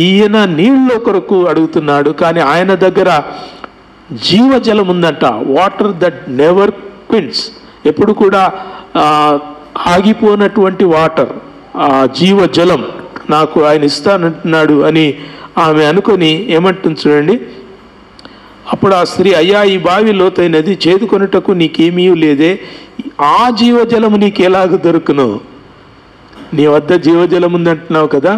ఈయన నీళ్ళ కొరకు అడుగుతున్నాడు, కానీ ఆయన దగ్గర జీవజలం ఉందంట. వాటర్ దట్ నెవర్ క్విన్స్, ఎప్పుడు కూడా ఆగిపోనటువంటి వాటర్, ఆ జీవజలం నాకు ఆయన ఇస్తానంటున్నాడు అని ఆమె అనుకొని ఏమంటుంది చూడండి. అప్పుడు ఆ స్త్రీ, అయ్యా ఈ బావి లోతైనది, చేదుకొనుటకు నీకేమీ లేదే, ఆ జీవజలము నీకు ఎలాగ దొరుకును? నీ వద్ద జీవజలం ఉందంటున్నావు కదా,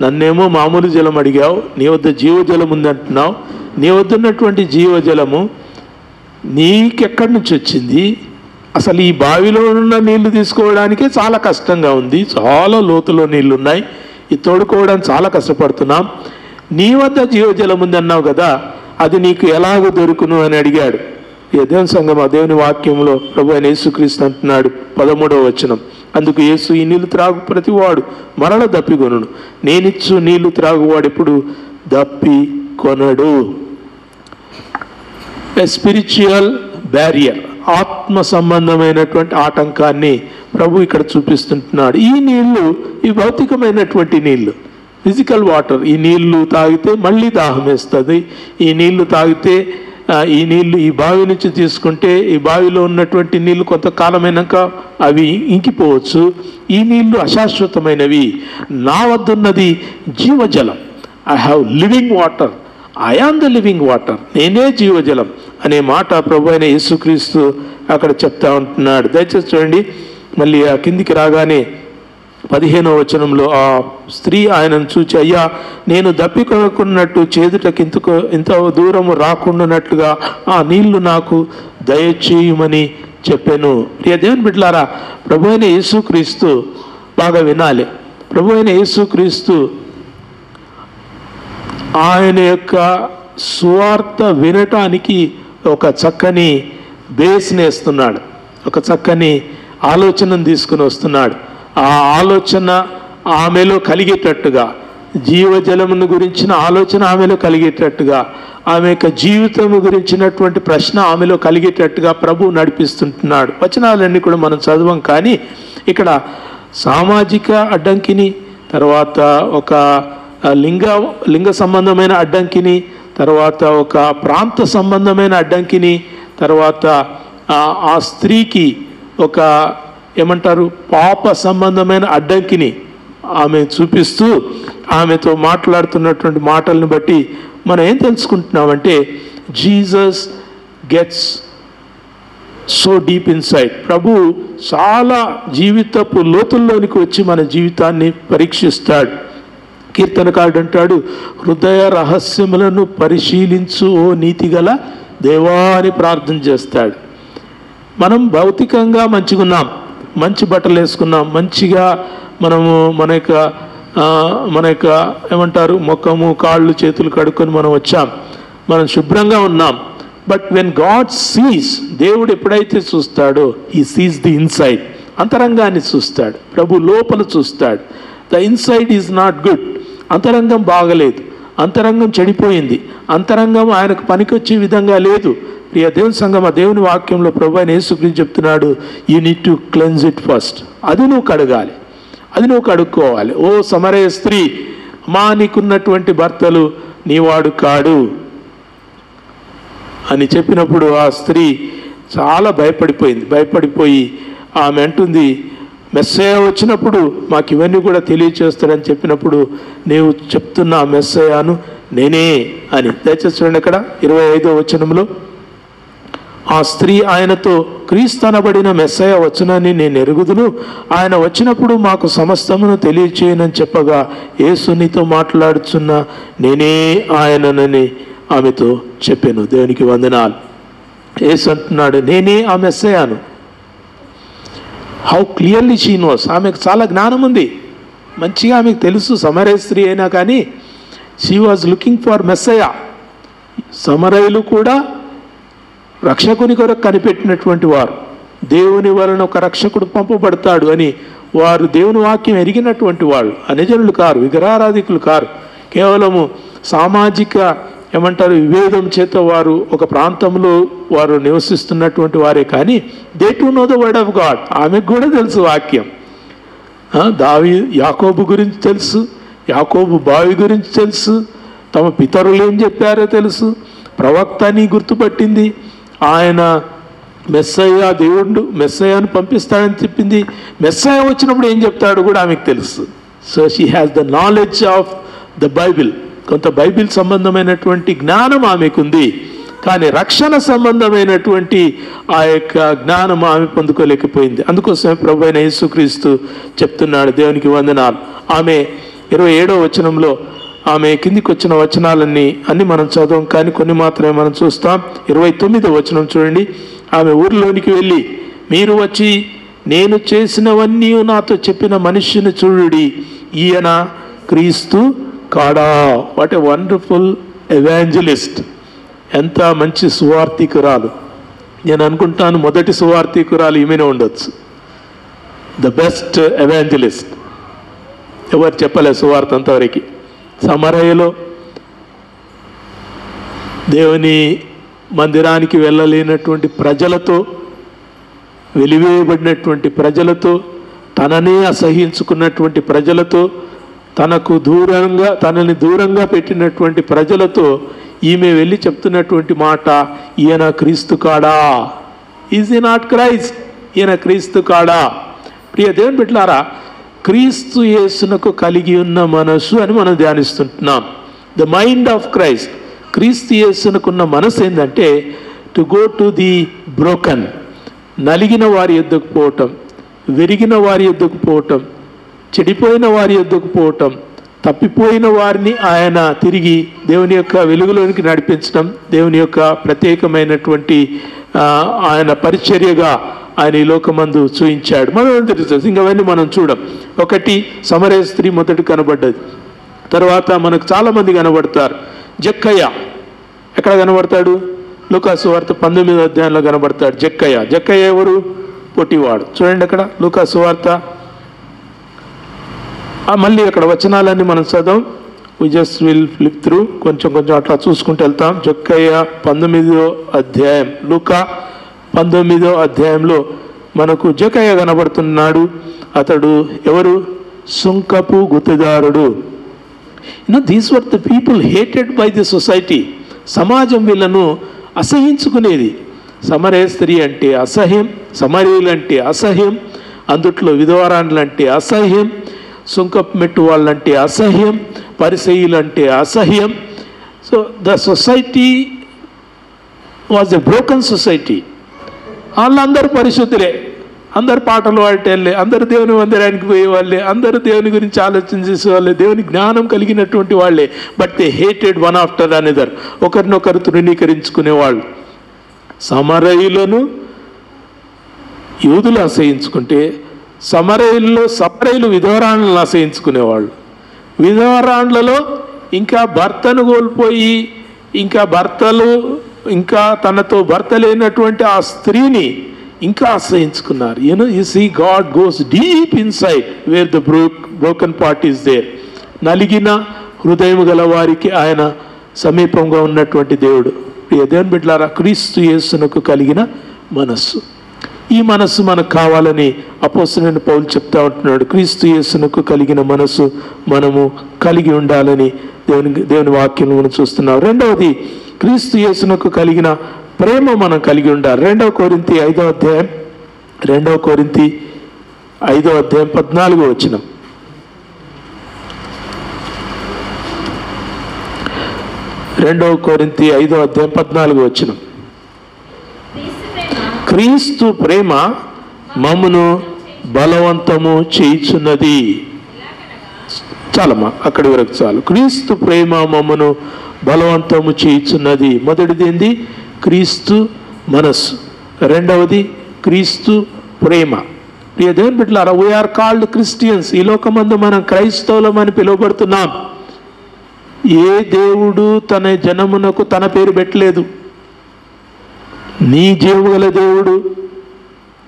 నన్నేమో మామూలు జలం అడిగావు, నీ వద్ద జీవజలం ఉందంటున్నావు. నీ వద్ద ఉన్నటువంటి జీవజలము నీకెక్కడి నుంచి వచ్చింది? అసలు ఈ బావిలో ఉన్న నీళ్లు తీసుకోవడానికే చాలా కష్టంగా ఉంది, చాలా లోతులో నీళ్లు ఉన్నాయి, ఇది తోడుకోవడానికి చాలా కష్టపడుతున్నాం. నీ వద్ద జీవజలం ఉందన్నావు కదా, అది నీకు ఎలాగ దొరుకును అని అడిగాడు. దేవుని సంఘం, ఆ దేవుని వాక్యంలో ప్రభు అయిన యేసుక్రీస్తు అంటున్నాడు 13వ వచనం, అందుకు యేసు, ఈ నీళ్లు త్రాగు ప్రతివాడు మరల దప్పికొనును, నేనిచ్చు నీళ్లు త్రాగువాడు ఎప్పుడు దప్పి కొనడు. స్పిరిచువల్ బ్యారియర్, ఆత్మ సంబంధమైనటువంటి ఆటంకాన్ని ప్రభు ఇక్కడ చూపిస్తుంటున్నాడు. ఈ నీళ్లు, ఈ భౌతికమైనటువంటి నీళ్లు, ఫిజికల్ వాటర్, ఈ నీళ్లు తాగితే మళ్ళీ దాహం వేస్తుంది. ఈ నీళ్లు తాగితే, ఈ నీళ్లు ఈ బావి నుంచి తీసుకుంటే ఈ బావిలో ఉన్నటువంటి నీళ్లు కొంతకాలమైనాక అవి ఇంకిపోవచ్చు. ఈ నీళ్లు అశాశ్వతమైనవి. నా వద్ద ఉన్నది జీవజలం. I have living water, I am the living water, నేనే జీవజలం అనే మాట ప్రభు అయిన యేసుక్రీస్తు అక్కడ చెప్తా ఉంటున్నాడు. దయచేసి చూడండి, మళ్ళీ ఆ కిందికి రాగానే 15వ వచనంలో ఆ స్త్రీ ఆయనను చూచి, అయ్యా నేను దప్పికొనుకున్నట్టు చేదుటకి ఇంత దూరము రాకుండానట్లుగా ఆ నీళ్లు నాకు దయచేయమని చెప్పాను. ప్రియ దేవుని బిడ్డలారా, ప్రభు అయిన యేసుక్రీస్తు బాగా వినాలి. ప్రభు అయిన యేసుక్రీస్తు ఆయన యొక్క సువార్త వినటానికి ఒక చక్కని బేస్ని వేస్తున్నాడు, ఒక చక్కని ఆలోచనను తీసుకుని వస్తున్నాడు. ఆ ఆలోచన ఆమెలో కలిగేటట్టుగా, జీవజలమును గురించిన ఆలోచన ఆమెలో కలిగేటట్టుగా, ఆమె యొక్క జీవితం గురించినటువంటి ప్రశ్న ఆమెలో కలిగేటట్టుగా ప్రభు నడిపిస్తుంటున్నాడు. వచనాలన్నీ కూడా మనం చదవం, కానీ ఇక్కడ సామాజిక అడ్డంకిని, తర్వాత ఒక లింగ సంబంధమైన అడ్డంకిని, తర్వాత ఒక ప్రాంత సంబంధమైన అడ్డంకిని, తర్వాత ఆ స్త్రీకి ఒక ఏమంటారు పాప సంబంధమైన అడ్డంకిని ఆమె చూపిస్తూ ఆమెతో మాట్లాడుతున్నటువంటి మాటలను బట్టి మనం ఏం తెలుసుకుంటున్నామంటే, Jesus gets so deep inside. ప్రభు చాలా జీవితపు లోతుల్లోనికి వచ్చి మన జీవితాన్ని పరీక్షిస్తాడు. కీర్తనకారుడు అంటాడు, హృదయ రహస్యములను పరిశీలించు ఓ నీతిగల దేవా అని ప్రార్థన చేస్తాడు. మనం భౌతికంగా మంచిగున్నాం, మంచి బట్టలు వేసుకున్నాం, మంచిగా మనము మన యొక్క ఏమంటారు ముఖము కాళ్ళు చేతులు కడుక్కొని మనం వచ్చాం, మనం శుభ్రంగా ఉన్నాం. బట్ వెన్ గాడ్ సీస్, దేవుడు ఎప్పుడైతే చూస్తాడో, హీ సీస్ ది ఇన్సైడ్, అంతరంగాన్ని చూస్తాడు. ప్రభు లోపల చూస్తాడు. The inside is not good, అంతరంగం బాగలేదు, అంతరంగం చెడిపోయింది, అంతరంగం ఆయనకు పనికొచ్చే విధంగా లేదు. ప్రియ దేవుని సంఘం, ఆ దేవుని వాక్యంలో ప్రభు అయిన యేసుక్రీస్తు చెప్తున్నాడు, you need to cleanse it first. అది నువ్వు కడగాలి, అది నువ్వు కడుక్కోవాలి. ఓ సమరయ స్త్రీ, మా నీకున్నటువంటి భర్తలు నీవాడు కాడు అని చెప్పినప్పుడు ఆ స్త్రీ చాలా భయపడిపోయి ఆమె అంటుంది, మెస్సయ్య వచ్చినప్పుడు మాకు ఇవన్నీ కూడా తెలియచేస్తాడని చెప్పినప్పుడు, నీవు చెప్తున్న ఆ మెస్సయ్యను నేనే అని. దయచేసి చూడండి, అక్కడ 25వ వచనంలో ఆ స్త్రీ ఆయనతో, క్రీస్తు అనబడిన మెస్సయ్య వచ్చునని నేను ఎరుగుదును, ఆయన వచ్చినప్పుడు మాకు సమస్తమును తెలియచేయనని చెప్పగా, యేసు నీతో మాట్లాడుచున్న నేనే ఆయననని ఆమెతో చెప్పాను. దేవునికి వందనాలు. యేసు అంటున్నాడు, నేనే ఆ మెస్సయ్యను. How clearly she knows. ఆమెకు చాలా జ్ఞానం ఉంది, మంచిగా ఆమెకు తెలుసు. సమరయ స్త్రీ అయినా కానీ she was looking for Messiah. సమరయులు కూడా రక్షకుని కొరకు కనిపెట్టినటువంటి వారు. దేవుని వలన ఒక రక్షకుడు పంపబడతాడు అని వారు దేవుని వాక్యం ఎరిగినటువంటి వాళ్ళు. అన్యజనులు కారు, విగ్రహారాధికులు కారు. కేవలము సామాజిక విభేదం చేత వారు ఒక ప్రాంతంలో వారు నివసిస్తున్నటువంటి వారే. కానీ they to know the word of God. ఆమెకు కూడా తెలుసు వాక్యం. యాకోబు గురించి తెలుసు, యాకోబు బావి గురించి తెలుసు, తమ పితరులు ఏం చెప్పారో తెలుసు, ప్రవక్త అని గుర్తుపట్టింది, ఆయన మెస్సయ్య దేవుడు మెస్సయ్యను పంపిస్తాడని చెప్పింది, మెస్సయ్య వచ్చినప్పుడు ఏం చెప్తాడు కూడా ఆమెకు తెలుసు. So she has the knowledge of the Bible. కొంత బైబిల్ సంబంధమైనటువంటి జ్ఞానం ఆమెకుంది, కానీ రక్షణ సంబంధమైనటువంటి ఆ యొక్క జ్ఞానం ఆమె పొందుకోలేకపోయింది. అందుకోసమే ప్రభు అయిన యేసుక్రీస్తు చెప్తున్నాడు, దేవునికి వందనాలు. ఆమె 27వ వచనంలో ఆమె కిందికి వచ్చిన వచనాలన్నీ మనం చదవం, కానీ కొన్ని మాత్రమే మనం చూస్తాం. 29వ వచనం చూడండి. ఆమె ఊరిలోనికి వెళ్ళి, మీరు వచ్చి నేను చేసినవన్నీ నాతో చెప్పిన మనుష్యుని చూడుడి, ఈయన క్రీస్తు కాడా. What a wonderful evangelist. ఎంత మంచి సువార్థికురాలు. నేను అనుకుంటాను మొదటి సువార్థికురాలు ఈమెనే ఉండొచ్చు. The best evangelist. ఎవరు చెప్పలే సువార్త అంతవరకు. సమరయలో దేవుని మందిరానికి వెళ్ళలేనటువంటి ప్రజలతో, వెలివేయబడినటువంటి ప్రజలతో, తననే అసహించుకున్నటువంటి ప్రజలతో, తనని దూరంగా పెట్టినటువంటి ప్రజలతో ఈమె వెళ్ళి చెప్తున్నటువంటి మాట, ఈయన క్రీస్తు కాడా. ఈజ్ ఈ నాట్ క్రైస్ట్? ఈయన క్రీస్తు కాడా? ప్రియ దేవుని బిడ్డలారా, క్రీస్తు యేసునకు కలిగి ఉన్న మనసు అని మనం ధ్యానిస్తుంటున్నాం. The mind of Christ. క్రీస్తు యేసునకున్న మనసు ఏంటంటే to go to the broken. నలిగిన వారి యొద్దకు పోవటం, విరిగిన వారి యొద్దకు పోవటం, చెడిపోయిన వారి యొద్దకు పోవటం, తప్పిపోయిన వారిని ఆయన తిరిగి దేవుని యొక్క వెలుగులోనికి నడిపించడం, దేవుని యొక్క ప్రత్యేకమైనటువంటి ఆయన పరిచర్యగా ఆయన ఈ లోకమందు చూయించాడు. మనం తెలుసు, ఇంకవన్నీ మనం చూడం. ఒకటి సమరయ స్త్రీ మొదటి కనబడ్డది. తర్వాత మనకు చాలామంది కనబడతారు. జక్కయ్య ఎక్కడ కనబడతాడు? లూకా సువార్త 19వ అధ్యాయంలో కనబడతాడు జక్కయ్య. జక్కయ్య ఎవరు? పొట్టివాడు. చూడండి అక్కడ లూకా సువార్త. మళ్ళీ అక్కడ వచనాలన్నీ మనం చదవం. We just will flip through, కొంచెం అట్లా చూసుకుంటూ వెళ్తాం. జక్కయ్య 19వ అధ్యాయం, లూకా 19వ అధ్యాయంలో మనకు జక్కయ్య కనబడుతున్నాడు. అతడు ఎవరు? సుంకపు గుత్తదారుడు. These were the people hated by the society. సమాజం వీళ్ళను అసహించుకునేది. సమరయ స్త్రీ అంటే అసహ్యం, సమరయులు అంటే అసహ్యం, అందుట్లో విధవరాండ్లు అంటే అసహ్యం, సుంకపు మెట్టు వాళ్ళంటే అసహ్యం, పరిసయ్యులు అంటే అసహ్యం. So the society was a broken society. వాళ్ళందరూ పరిశుద్ధులే, అందరు పాటలు పాడేవాళ్ళే, అందరు దేవుని మందిరానికి పోయేవాళ్ళే, అందరూ దేవుని గురించి ఆలోచన చేసేవాళ్ళే, దేవుని జ్ఞానం కలిగినటువంటి వాళ్ళే. But they hated one after another. ఒకరినొకరు తృణీకరించుకునేవాళ్ళు. సమరయులను యూదులు అసహించుకుంటే సమరయులు విధవరాండ్లను అసహించుకునేవాళ్ళు. విధవరాండ్లలో ఇంకా భర్తను కోల్పోయి, ఇంకా తనతో భర్త లేనటువంటి ఆ స్త్రీని ఇంకా అసహించుకున్నారు. You see God goes deep inside where the broken part is there. నలిగిన హృదయం గల వారికి ఆయన సమీపంగా ఉన్నటువంటి దేవుడు. దేవుని బిడ్డలారా, క్రీస్తు యేసునకు కలిగిన మనస్సు. ఈ మనస్సు మనకు కావాలని అపోస్తలుడైన పౌలు చెప్తా ఉంటున్నాడు. క్రీస్తు యేసునకు కలిగిన మనస్సు మనము కలిగి ఉండాలని దేవుని వాక్యం మనం చూస్తున్నాం. రెండవది, క్రీస్తు యేసునకు కలిగిన ప్రేమ మనం కలిగి ఉండాలి. 2 కొరింథీ 5వ అధ్యాయం 2 కొరింథీ 5వ అధ్యాయం 14వ వచనం. 2 కొరింథీ 5వ అధ్యాయం 14వ వచనం. క్రీస్తు ప్రేమ మమ్మును బలవంతము చేయుచున్నది. చాలమ్మా, అక్కడి వరకు చాలు. క్రీస్తు ప్రేమ మమ్మును బలవంతము చేయుచున్నది. మొదటిది ఏంది? క్రీస్తు మనస్సు. రెండవది క్రీస్తు ప్రేమ. ప్రియ దేవుని బిడ్డలారా, వీఆర్ కాల్డ్ క్రిస్టియన్స్. ఈ లోకమందు మనం క్రైస్తవులం అని పిలువబడుతున్నాం. ఏ దేవుడు తన జనమునకు తన పేరు పెట్టలేదు. నీ జీవము గల దేవుడు,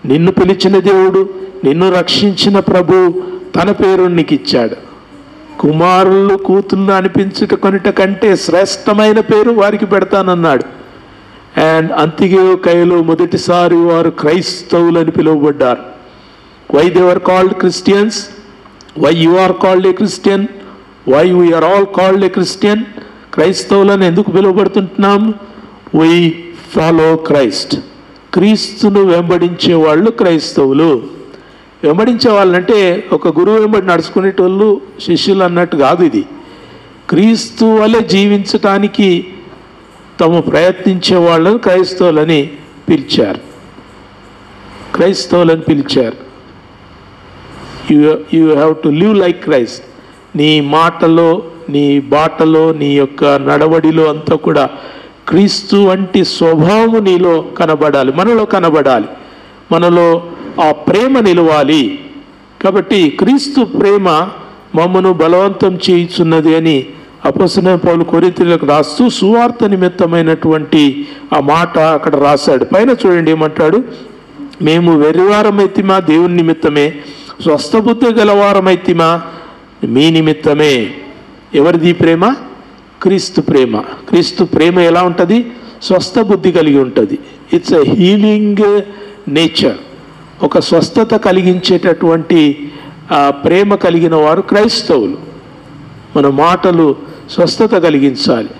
నిన్ను పిలిచిన దేవుడు, నిన్ను రక్షించిన ప్రభు తన పేరు నీకు ఇచ్చాడు. కుమారులు కూతుళ్ళు అనిపించుట కొనుట కంటే శ్రేష్టమైన పేరు వారికి పెడతానన్నాడు. అండ్ అంతియోకయలో మొదటిసారి వారు క్రైస్తవులు అని పిలువబడ్డారు. Why they were called Christians? Why you are called a Christian? Why we are all called a Christian? క్రైస్తవులను ఎందుకు పిలువబడుతుంటున్నాం? Why follow Christ. క్రీస్తును వెంబడించే వాళ్ళు క్రైస్తవులు. వెంబడించే వాళ్ళంటే ఒక గురువు వెంబడి నడుచుకునేటోళ్ళు శిష్యులు అన్నట్టు కాదు. ఇది క్రీస్తు వలె జీవించటానికి తాము ప్రయత్నించే వాళ్ళని క్రైస్తవులని పిలిచారు. క్రైస్తవులని పిలిచారు. You have to live like Christ. నీ మాటలో, నీ బాటలో, నీ యొక్క నడవడిలో అంతా కూడా క్రీస్తు వంటి స్వభావం నీలో కనబడాలి, మనలో కనబడాలి, మనలో ఆ ప్రేమ నిలవాలి. కాబట్టి క్రీస్తు ప్రేమ మమ్మను బలవంతం చేయుచున్నది అని అపోస్తలుడైన పౌలు కొరింథీయులకు రాస్తూ సువార్త నిమిత్తమైనటువంటి ఆ మాట అక్కడ రాశాడు. పైన చూడండి ఏమంటాడు, మేము వెర్రివారమైతిమా దేవుని నిమిత్తమే, స్వస్థబుద్ధి గలవారమైతిమా మీ నిమిత్తమే. ఎవరిది ప్రేమ? క్రీస్తు ప్రేమ. క్రీస్తు ప్రేమ ఎలా ఉంటుంది? స్వస్థ బుద్ధి కలిగి ఉంటుంది. It's a healing nature. ఒక స్వస్థత కలిగించేటటువంటి ప్రేమ కలిగిన వారు క్రైస్తవులు. మన మాటలు స్వస్థత కలిగించాలి.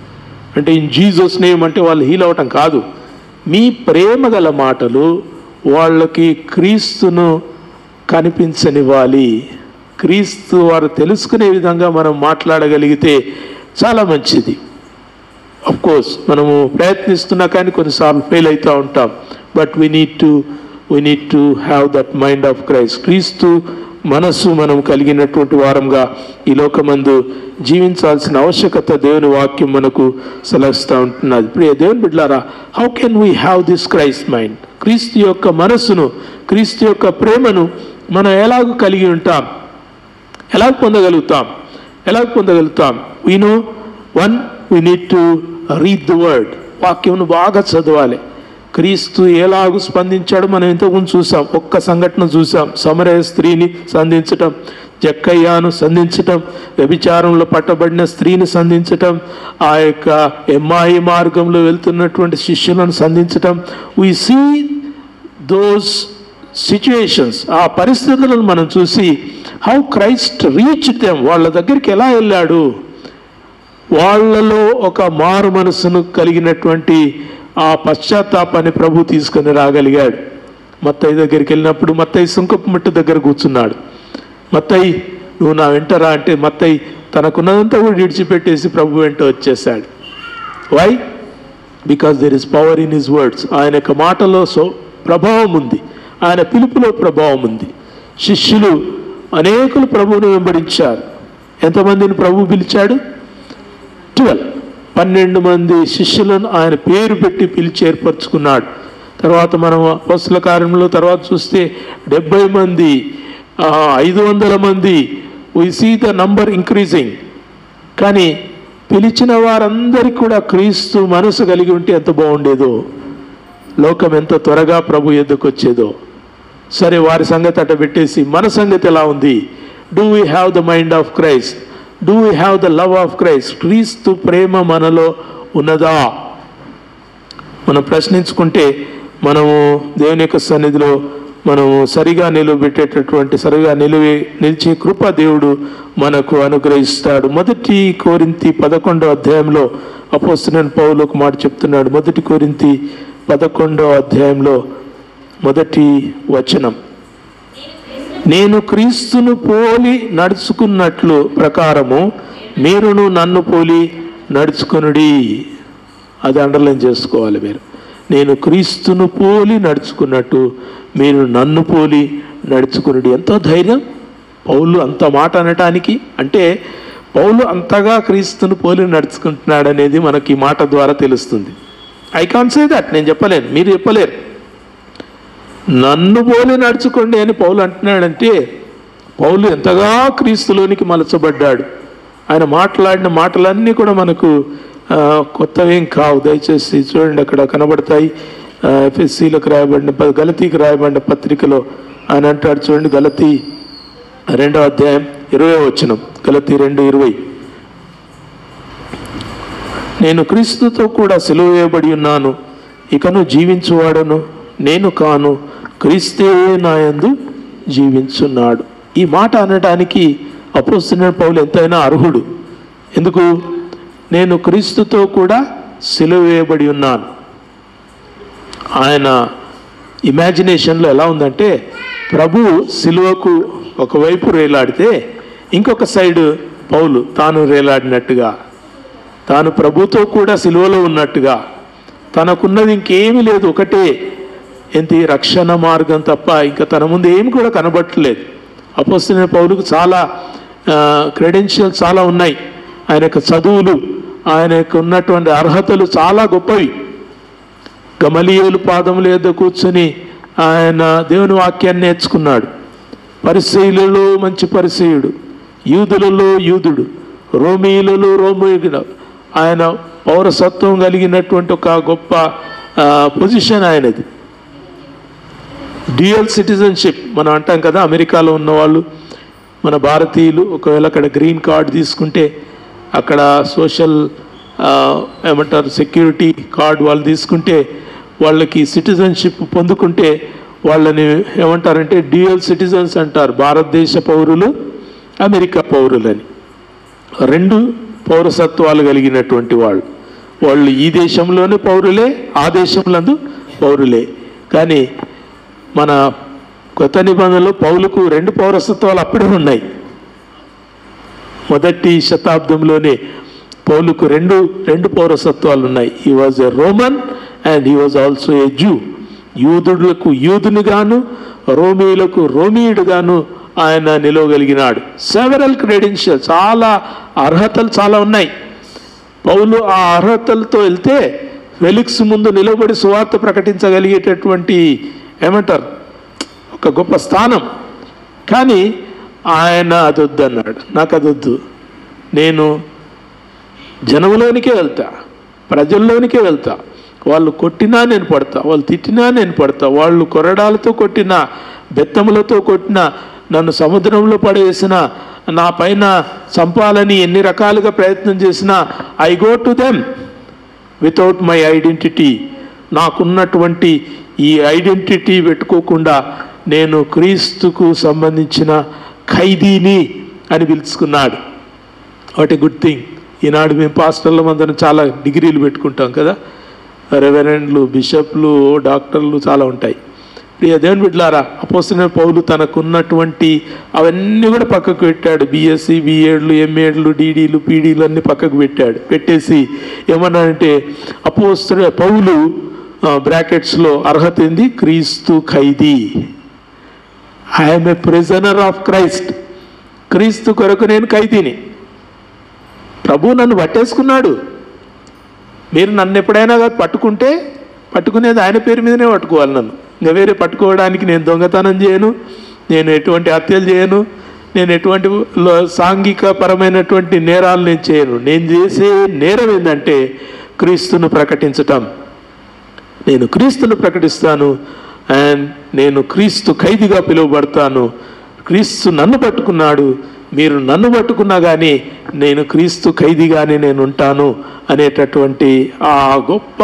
అంటే ఇన్ జీసస్ నేమ్ అంటే వాళ్ళు హీల్ అవటం కాదు. మీ ప్రేమ గల మాటలు వాళ్ళకి క్రీస్తును కనిపించనివ్వాలి. క్రీస్తు వారు తెలుసుకునే విధంగా మనం మాట్లాడగలిగితే చాలా మంచిది. ఆఫ్ కోర్స్ మనము ప్రయత్నిస్తున్నా కానీ కొన్నిసార్లు ఫెయిల్ అవుతూ ఉంటాం. But we need to have that mind of Christ. క్రీస్తు మనస్సు మనం కలిగినటువంటి వారంగా ఈ లోకమందు జీవించాల్సిన ఆవశ్యకత దేవుని వాక్యం మనకు సలహిస్తూ ఉంటున్నది. ప్రియ దేవుని బిడ్డలారా, how can we have this Christ mind? క్రీస్తు యొక్క మనస్సును, క్రీస్తు యొక్క ప్రేమను మనం ఎలాగ కలిగి ఉంటాం? ఎలా పొందగలుగుతాం? We know one, we need to read the word. వాక్యంను బాగా చదవాలి. క్రీస్తు ఎలాగూ స్పందించాడు మనం ఇంతకుముందు చూసాం. ఒక్క సంఘటన చూసాం. సమరయ స్త్రీని సంధించటం, జక్కయ్యను సంధించటం, వ్యభిచారంలో పట్టబడిన స్త్రీని సంధించటం, ఆ యొక్క ఎమ్మాయి మార్గంలో వెళ్తున్నటువంటి శిష్యులను సంధించటం. వీ సీ దోస్ సిచ్యుయేషన్స్, ఆ పరిస్థితులను మనం చూసి హౌ క్రైస్ట్ రీచ్ దెమ్, వాళ్ళ దగ్గరికి ఎలా వెళ్ళాడు, వాళ్ళలో ఒక మారు మనసును కలిగినటువంటి ఆ పశ్చాత్తాపాన్ని ప్రభు తీసుకొని రాగలిగాడు. మత్తయి దగ్గరికి వెళ్ళినప్పుడు మత్తయి సుంకపు మట్టు దగ్గర కూర్చున్నాడు. మత్తయి నువ్వు నా వెంటరా అంటే మత్తయి తనకున్నదంతా కూడా విడిచిపెట్టేసి ప్రభు వెంట వచ్చేసాడు. Why? Because there is power in his words. ఆయన యొక్క మాటలో ప్రభావం ఉంది, ఆయన పిలుపులో ప్రభావం ఉంది. శిష్యులు అనేకులు ప్రభువును వెంబడించారు. ఎంతమందిని ప్రభు పిలిచాడు? 12 మంది శిష్యులను ఆయన పేరు పెట్టి పిలిచి ఏర్పరచుకున్నాడు. తర్వాత మనం అపోస్తల కార్యంలో తర్వాత చూస్తే 70 మంది, 500 మంది. We see the number increasing. కానీ పిలిచిన వారందరికీ కూడా క్రీస్తు మనసు కలిగి ఉంటే ఎంత బాగుండేదో, లోకం ఎంత త్వరగా ప్రభు ఎద్దుకు వచ్చేదో. సరే, వారి సంగతి అట్ట పెట్టేసి మన సంగతి ఎలా ఉంది? Do we have the mind of Christ? Do we have the love of Christ? క్రీస్తు ప్రేమ మనలో ఉన్నదా? మనం ప్రశ్నించుకుంటే మనము దేవుని యొక్క సన్నిధిలో మనము సరిగా నిలిచే కృప దేవుడు మనకు అనుగ్రహిస్తాడు. 1 కొరింథీ 11వ అధ్యాయంలో అపోస్తలుడైన పౌలు ఒక మాట చెప్తున్నాడు. 1 కొరింథీ 11వ అధ్యాయంలో 1వ వచనం, నేను క్రీస్తును పోలి నడుచుకున్నట్లు ప్రకారము మీరును నన్ను పోలి నడుచుకొనుడి. అది అండర్లైన్ చేసుకోవాలి మీరు. నేను క్రీస్తును పోలి నడుచుకున్నట్టు మీరు నన్ను పోలి నడుచుకునుడి. ఎంతో ధైర్యం పౌలు అంత మాట అనటానికి. అంటే పౌలు అంతగా క్రీస్తును పోలి నడుచుకుంటున్నాడు అనేది మనకి ఈ మాట ద్వారా తెలుస్తుంది. ఐ కాంట్ సే దట్, నేను చెప్పలేను, మీరు చెప్పలేరు. నన్ను పోలి నడుచుకోండి అని పౌలు అంటున్నాడంటే పౌలు ఎంతగా క్రీస్తులోనికి మలచబడ్డాడు. ఆయన మాట్లాడిన మాటలన్నీ కూడా మనకు కొత్తవేం కావు. దయచేసి చూడండి, అక్కడ కనబడతాయి. ఎఫెసీలకు రాయబడిన గలతీకి రాయబడిన పత్రికలో ఆయన అంటాడు చూడండి, గలతీ 2వ అధ్యాయం 20వ వచనం, గలతీ 2:20. నేను క్రీస్తుతో కూడా సిలువ వేయబడి ఉన్నాను, ఇకను జీవించువాడను నేను కాను, క్రీస్తే నాయందు జీవించున్నాడు. ఈ మాట అనడానికి అపోస్తలుడైన పౌలు ఎంతైనా అర్హుడు. ఎందుకు? నేను క్రీస్తుతో కూడా సిలువ వేయబడి ఉన్నాను. ఆయన ఇమాజినేషన్లో ఎలా ఉందంటే, ప్రభు సిలువకు ఒకవైపు రేలాడితే ఇంకొక సైడు పౌలు తాను రేలాడినట్టుగా, తాను ప్రభుతో కూడా సిలువలో ఉన్నట్టుగా, తనకున్నది ఇంకేమీ లేదు, ఒకటే ఏంటి? రక్షణ మార్గం తప్ప ఇంకా తన ముందు ఏమి కూడా కనబట్టలేదు. అపోస్తలుడైన పౌలుకు చాలా క్రెడెన్షియల్స్ చాలా ఉన్నాయి. ఆయన యొక్క చదువులు, ఆయనకు ఉన్నటువంటి అర్హతలు చాలా గొప్పవి. గమలీయేలు పాదముల యొద్ద కూర్చొని ఆయన దేవుని వాక్యాన్ని నేర్చుకున్నాడు. పరిసయ్యులలో మంచి పరిసయ్యుడు, యూదులలో యూదుడు, రోమీయులలో రోమీయుడు. ఆయన పౌరసత్వం కలిగినటువంటి ఒక గొప్ప పొజిషన్ ఆయనది. డ్యూయల్ సిటిజన్షిప్ మనం అంటాం కదా, అమెరికాలో ఉన్నవాళ్ళు, మన భారతీయులు ఒకవేళ అక్కడ గ్రీన్ కార్డు తీసుకుంటే, అక్కడ సోషల్ ఏమంటారు సెక్యూరిటీ కార్డు వాళ్ళు తీసుకుంటే, వాళ్ళకి సిటిజన్షిప్ పొందుకుంటే వాళ్ళని ఏమంటారంటే డ్యూయల్ సిటిజన్స్ అంటారు. భారతదేశ పౌరులు, అమెరికా పౌరులని, 2 పౌరసత్వాలు కలిగినటువంటి వాళ్ళు ఈ దేశంలోనే పౌరులే, ఆ దేశంలందు పౌరులే. కానీ మన కొత్త నిబంధనలో పౌలుకు 2 పౌరసత్వాలు అప్పుడే ఉన్నాయి. మొదటి శతాబ్దంలోనే పౌలుకు రెండు పౌరసత్వాలు ఉన్నాయి. He was a Roman and he was also a zoo. యూదులకు యూదునిగాను, రోమీయులకు రోమీయుడుగాను ఆయన నిలవగలిగినాడు. సెవరల్ క్రెడెన్షియల్, చాలా అర్హతలు చాలా ఉన్నాయి. పౌలు ఆ అర్హతలతో వెళ్తే ఫెలిక్స్ ముందు నిలబడి సువార్త ప్రకటించగలిగేటటువంటి ఏమంటారు ఒక గొప్ప స్థానం. కానీ ఆయన అదొద్దు అన్నాడు. నాకు అదొద్దు, నేను జనంలోనికే వెళ్తా, ప్రజల్లోనికే వెళ్తా. వాళ్ళు కొట్టినా నేను పడతా, వాళ్ళు తిట్టినా నేను పడతా, వాళ్ళు కొరడాలతో కొట్టినా, బెత్తములతో కొట్టినా, నన్ను సముద్రంలో పడవేసిన, నా పైన చంపాలని ఎన్ని రకాలుగా ప్రయత్నం చేసినా, I go to them without my identity. నాకున్నటువంటి ఈ ఐడెంటిటీ పెట్టుకోకుండా నేను క్రీస్తుకు సంబంధించిన ఖైదీని అని పిలుచుకున్నాడు. What a good thing. ఈనాడు మేము పాస్టర్ల మందరం చాలా డిగ్రీలు పెట్టుకుంటాం కదా, రెవరెండ్లు, బిషప్లు, డాక్టర్లు చాలా ఉంటాయి. ప్రియ దేవుని బిడ్డలారా, అపోస్తలుడైన పౌలు తనకున్నటువంటి అవన్నీ కూడా పక్కకు పెట్టాడు. బిఎస్సి, బిఎడ్లు, ఎంఏడ్లు, డీడీలు, పీడీలు అన్నీ పక్కకు పెట్టేసి ఏమన్నాడంటే, అపోస్తలుడైన పౌలు బ్రాకెట్స్లో అర్హత ఏంది? క్రీస్తు ఖైదీ. I'm a prisoner of Christ. క్రీస్తు కొరకు నేను ఖైదీని. ప్రభు నన్ను పట్టేసుకున్నాడు. మీరు నన్ను ఎప్పుడైనా పట్టుకుంటే పట్టుకునేది ఆయన పేరు మీదనే పట్టుకోవాలి. నన్ను ఇంకా వేరే పట్టుకోవడానికి నేను దొంగతనం చేయను, నేను ఎటువంటి హత్యలు చేయను, నేను ఎటువంటి సాంఘిక పరమైనటువంటి నేరాలు నేను చేయను. నేను చేసే నేరం ఏంటంటే క్రీస్తును ప్రకటించటం. నేను క్రీస్తును ప్రకటిస్తాను అండ్ నేను క్రీస్తు ఖైదీగా పిలువబడతాను. క్రీస్తు నన్ను పట్టుకున్నాడు, మీరు నన్ను పట్టుకున్నా కానీ నేను క్రీస్తు ఖైదీగానే నేను ఉంటాను అనేటటువంటి ఆ గొప్ప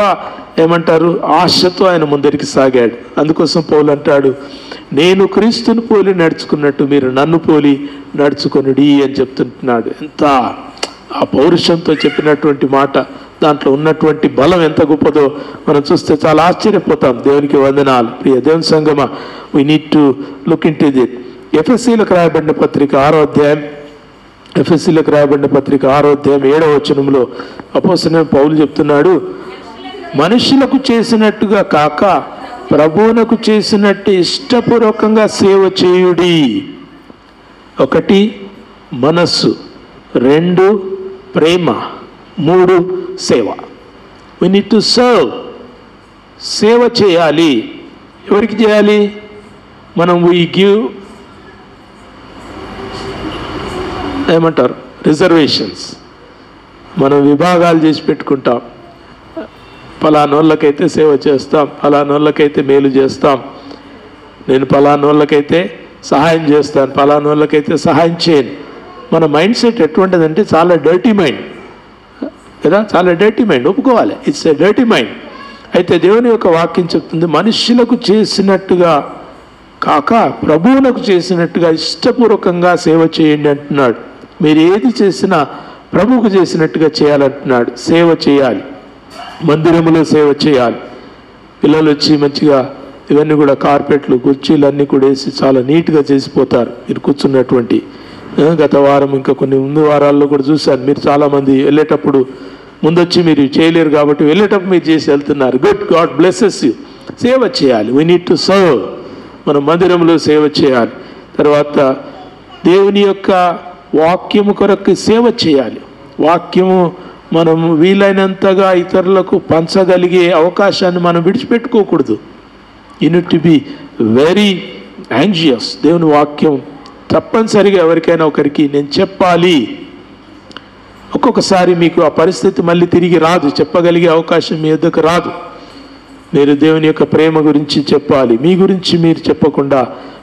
ఏమంటారు ఆశతో ఆయన ముందరికి సాగాడు. అందుకోసం పౌలు అంటాడు, నేను క్రీస్తును పోలి నడుచుకున్నట్టు మీరు నన్ను పోలి నడుచుకొనుడి అని చెప్తుంటున్నాడు. ఎంత ఆ పౌరుషంతో చెప్పినటువంటి మాట, దాంట్లో ఉన్నటువంటి బలం ఎంత గొప్పదో మనం చూస్తే చాలా ఆశ్చర్యపోతాం. దేవునికి వందనాలు. ప్రియ దేవుని సంగమా, we need to look into that. ఎఫెసీలకు రాయబడిన పత్రిక 6వ అధ్యాయం, ఎఫెసీలకు రాయబడిన పత్రిక 6వ అధ్యాయం 7వ వచనంలో అపోస్తలుడైన పౌలు చెప్తున్నాడు, మనుషులకు చేసినట్టుగా కాక ప్రభువునకు చేసినట్టు ఇష్టపూర్వకంగా సేవ చేయుడి. 1 మనస్సు, 2 ప్రేమ, 3 సేవ. we need to serve. సేవ చేయాలి. ఎవరికి చేయాలి? మనం we give ఏమంటారు రిజర్వేషన్స్, మనం విభాగాలు చేసి పెట్టుకుంటాం. ఫలానోళ్ళకైతే సేవ చేస్తాం, ఫలానోళ్ళకైతే మేలు చేస్తాం, నేను ఫలానోళ్ళకైతే సహాయం చేస్తాను, ఫలానోళ్ళకైతే సహాయం చేయను. మన మైండ్ సెట్ ఎటువంటిదంటే చాలా డర్టీ మైండ్ కదా, చాలా డర్టీ మైండ్, ఒప్పుకోవాలి, ఇట్స్ ఎ డర్టీ మైండ్. అయితే దేవుని యొక్క వాక్యం చెప్తుంది, మనుష్యులకు చేసినట్టుగా కాక ప్రభువులకు చేసినట్టుగా ఇష్టపూర్వకంగా సేవ చేయండి అంటున్నాడు. మీరు ఏది చేసినా ప్రభువుకు చేసినట్టుగా చేయాలంటున్నాడు. సేవ చేయాలి, మందిరంలో సేవ చేయాలి. పిల్లలు వచ్చి మంచిగా ఇవన్నీ కూడా కార్పెట్లు కుర్చీలు అన్నీ కూడా వేసి చాలా నీట్గా చేసిపోతారు. మీరు కూర్చున్నటువంటి గత వారం ఇంకా కొన్ని ముందు వారాల్లో కూడా చూశాను. మీరు చాలామంది వెళ్ళేటప్పుడు ముందొచ్చి మీరు చేయలేరు కాబట్టి వెళ్ళేటప్పుడు మీరు చేసి వెళ్తున్నారు. Good, God blesses you. సేవ చేయాలి, వీ నీడ్ టు సర్వ్. మనం మందిరంలో సేవ చేయాలి. తర్వాత దేవుని యొక్క వాక్యము కొరకు సేవ చేయాలి. వాక్యము మనం వీలైనంతగా ఇతరులకు పంచగలిగే అవకాశాన్ని మనం విడిచిపెట్టుకోకూడదు. You need to be very anxious. దేవుని వాక్యం తప్పనిసరిగా ఎవరికైనా ఒకరికి నేను చెప్పాలి. ఒక్కొక్కసారి మీకు ఆ పరిస్థితి మళ్ళీ తిరిగి రాదు, చెప్పగలిగే అవకాశం మీ వద్దకు రాదు. మీరు దేవుని యొక్క ప్రేమ గురించి చెప్పాలి. మీ గురించి మీరు చెప్పకుండా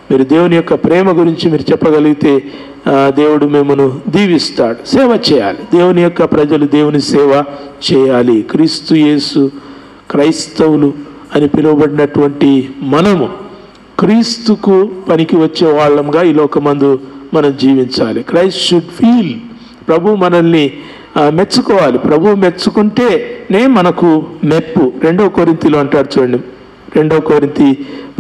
మీరు దేవుని యొక్క ప్రేమ గురించి మీరు చెప్పగలిగితే దేవుడు మిమ్మల్ని దీవిస్తాడు. సేవ చేయాలి. దేవుని యొక్క ప్రజలు దేవుని సేవ చేయాలి. క్రీస్తు యేసు క్రైస్తవులు అని పిలువబడినటువంటి మనము క్రీస్తుకు పనికి వచ్చే వాళ్ళంగా ఈ లోకమందు మనం జీవించాలి. క్రైస్ట్ షుడ్ ఫీల్, ప్రభు మనల్ని మెచ్చుకోవాలి. ప్రభు మెచ్చుకుంటేనే మనకు మెప్పు. 2 కొరింథీలో అంటాడు చూడండి, 2 కొరింథీ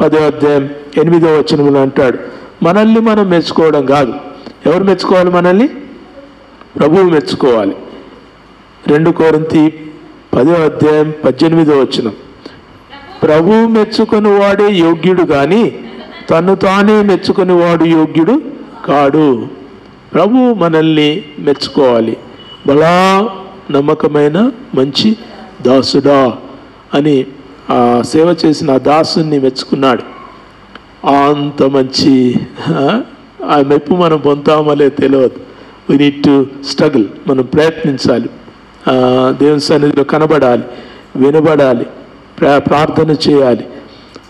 10వ అధ్యాయం 8వ వచనంలో అంటాడు, మనల్ని మనం మెచ్చుకోవడం కాదు. ఎవరు మెచ్చుకోవాలి మనల్ని? ప్రభువు మెచ్చుకోవాలి. 2 కొరింథీ 10వ అధ్యాయం 18వ వచనం, ప్రభువు మెచ్చుకొని వాడే యోగ్యుడు కానీ తను తానే మెచ్చుకొని వాడు యోగ్యుడు కాడు. ప్రభువు మనల్ని మెచ్చుకోవాలి. బలా నమ్మకమైన మంచి దాసుడా అని ఆ సేవ చేసిన ఆ దాసుని మెచ్చుకున్నాడు. అంత మంచి ఆ మెప్పు మనం పొందుతామలే తెలియదు. We need to struggle. మనం ప్రయత్నించాలి, దేవుని సన్నిధిలో కనబడాలి, వినబడాలి, ప్రార్థన చేయాలి,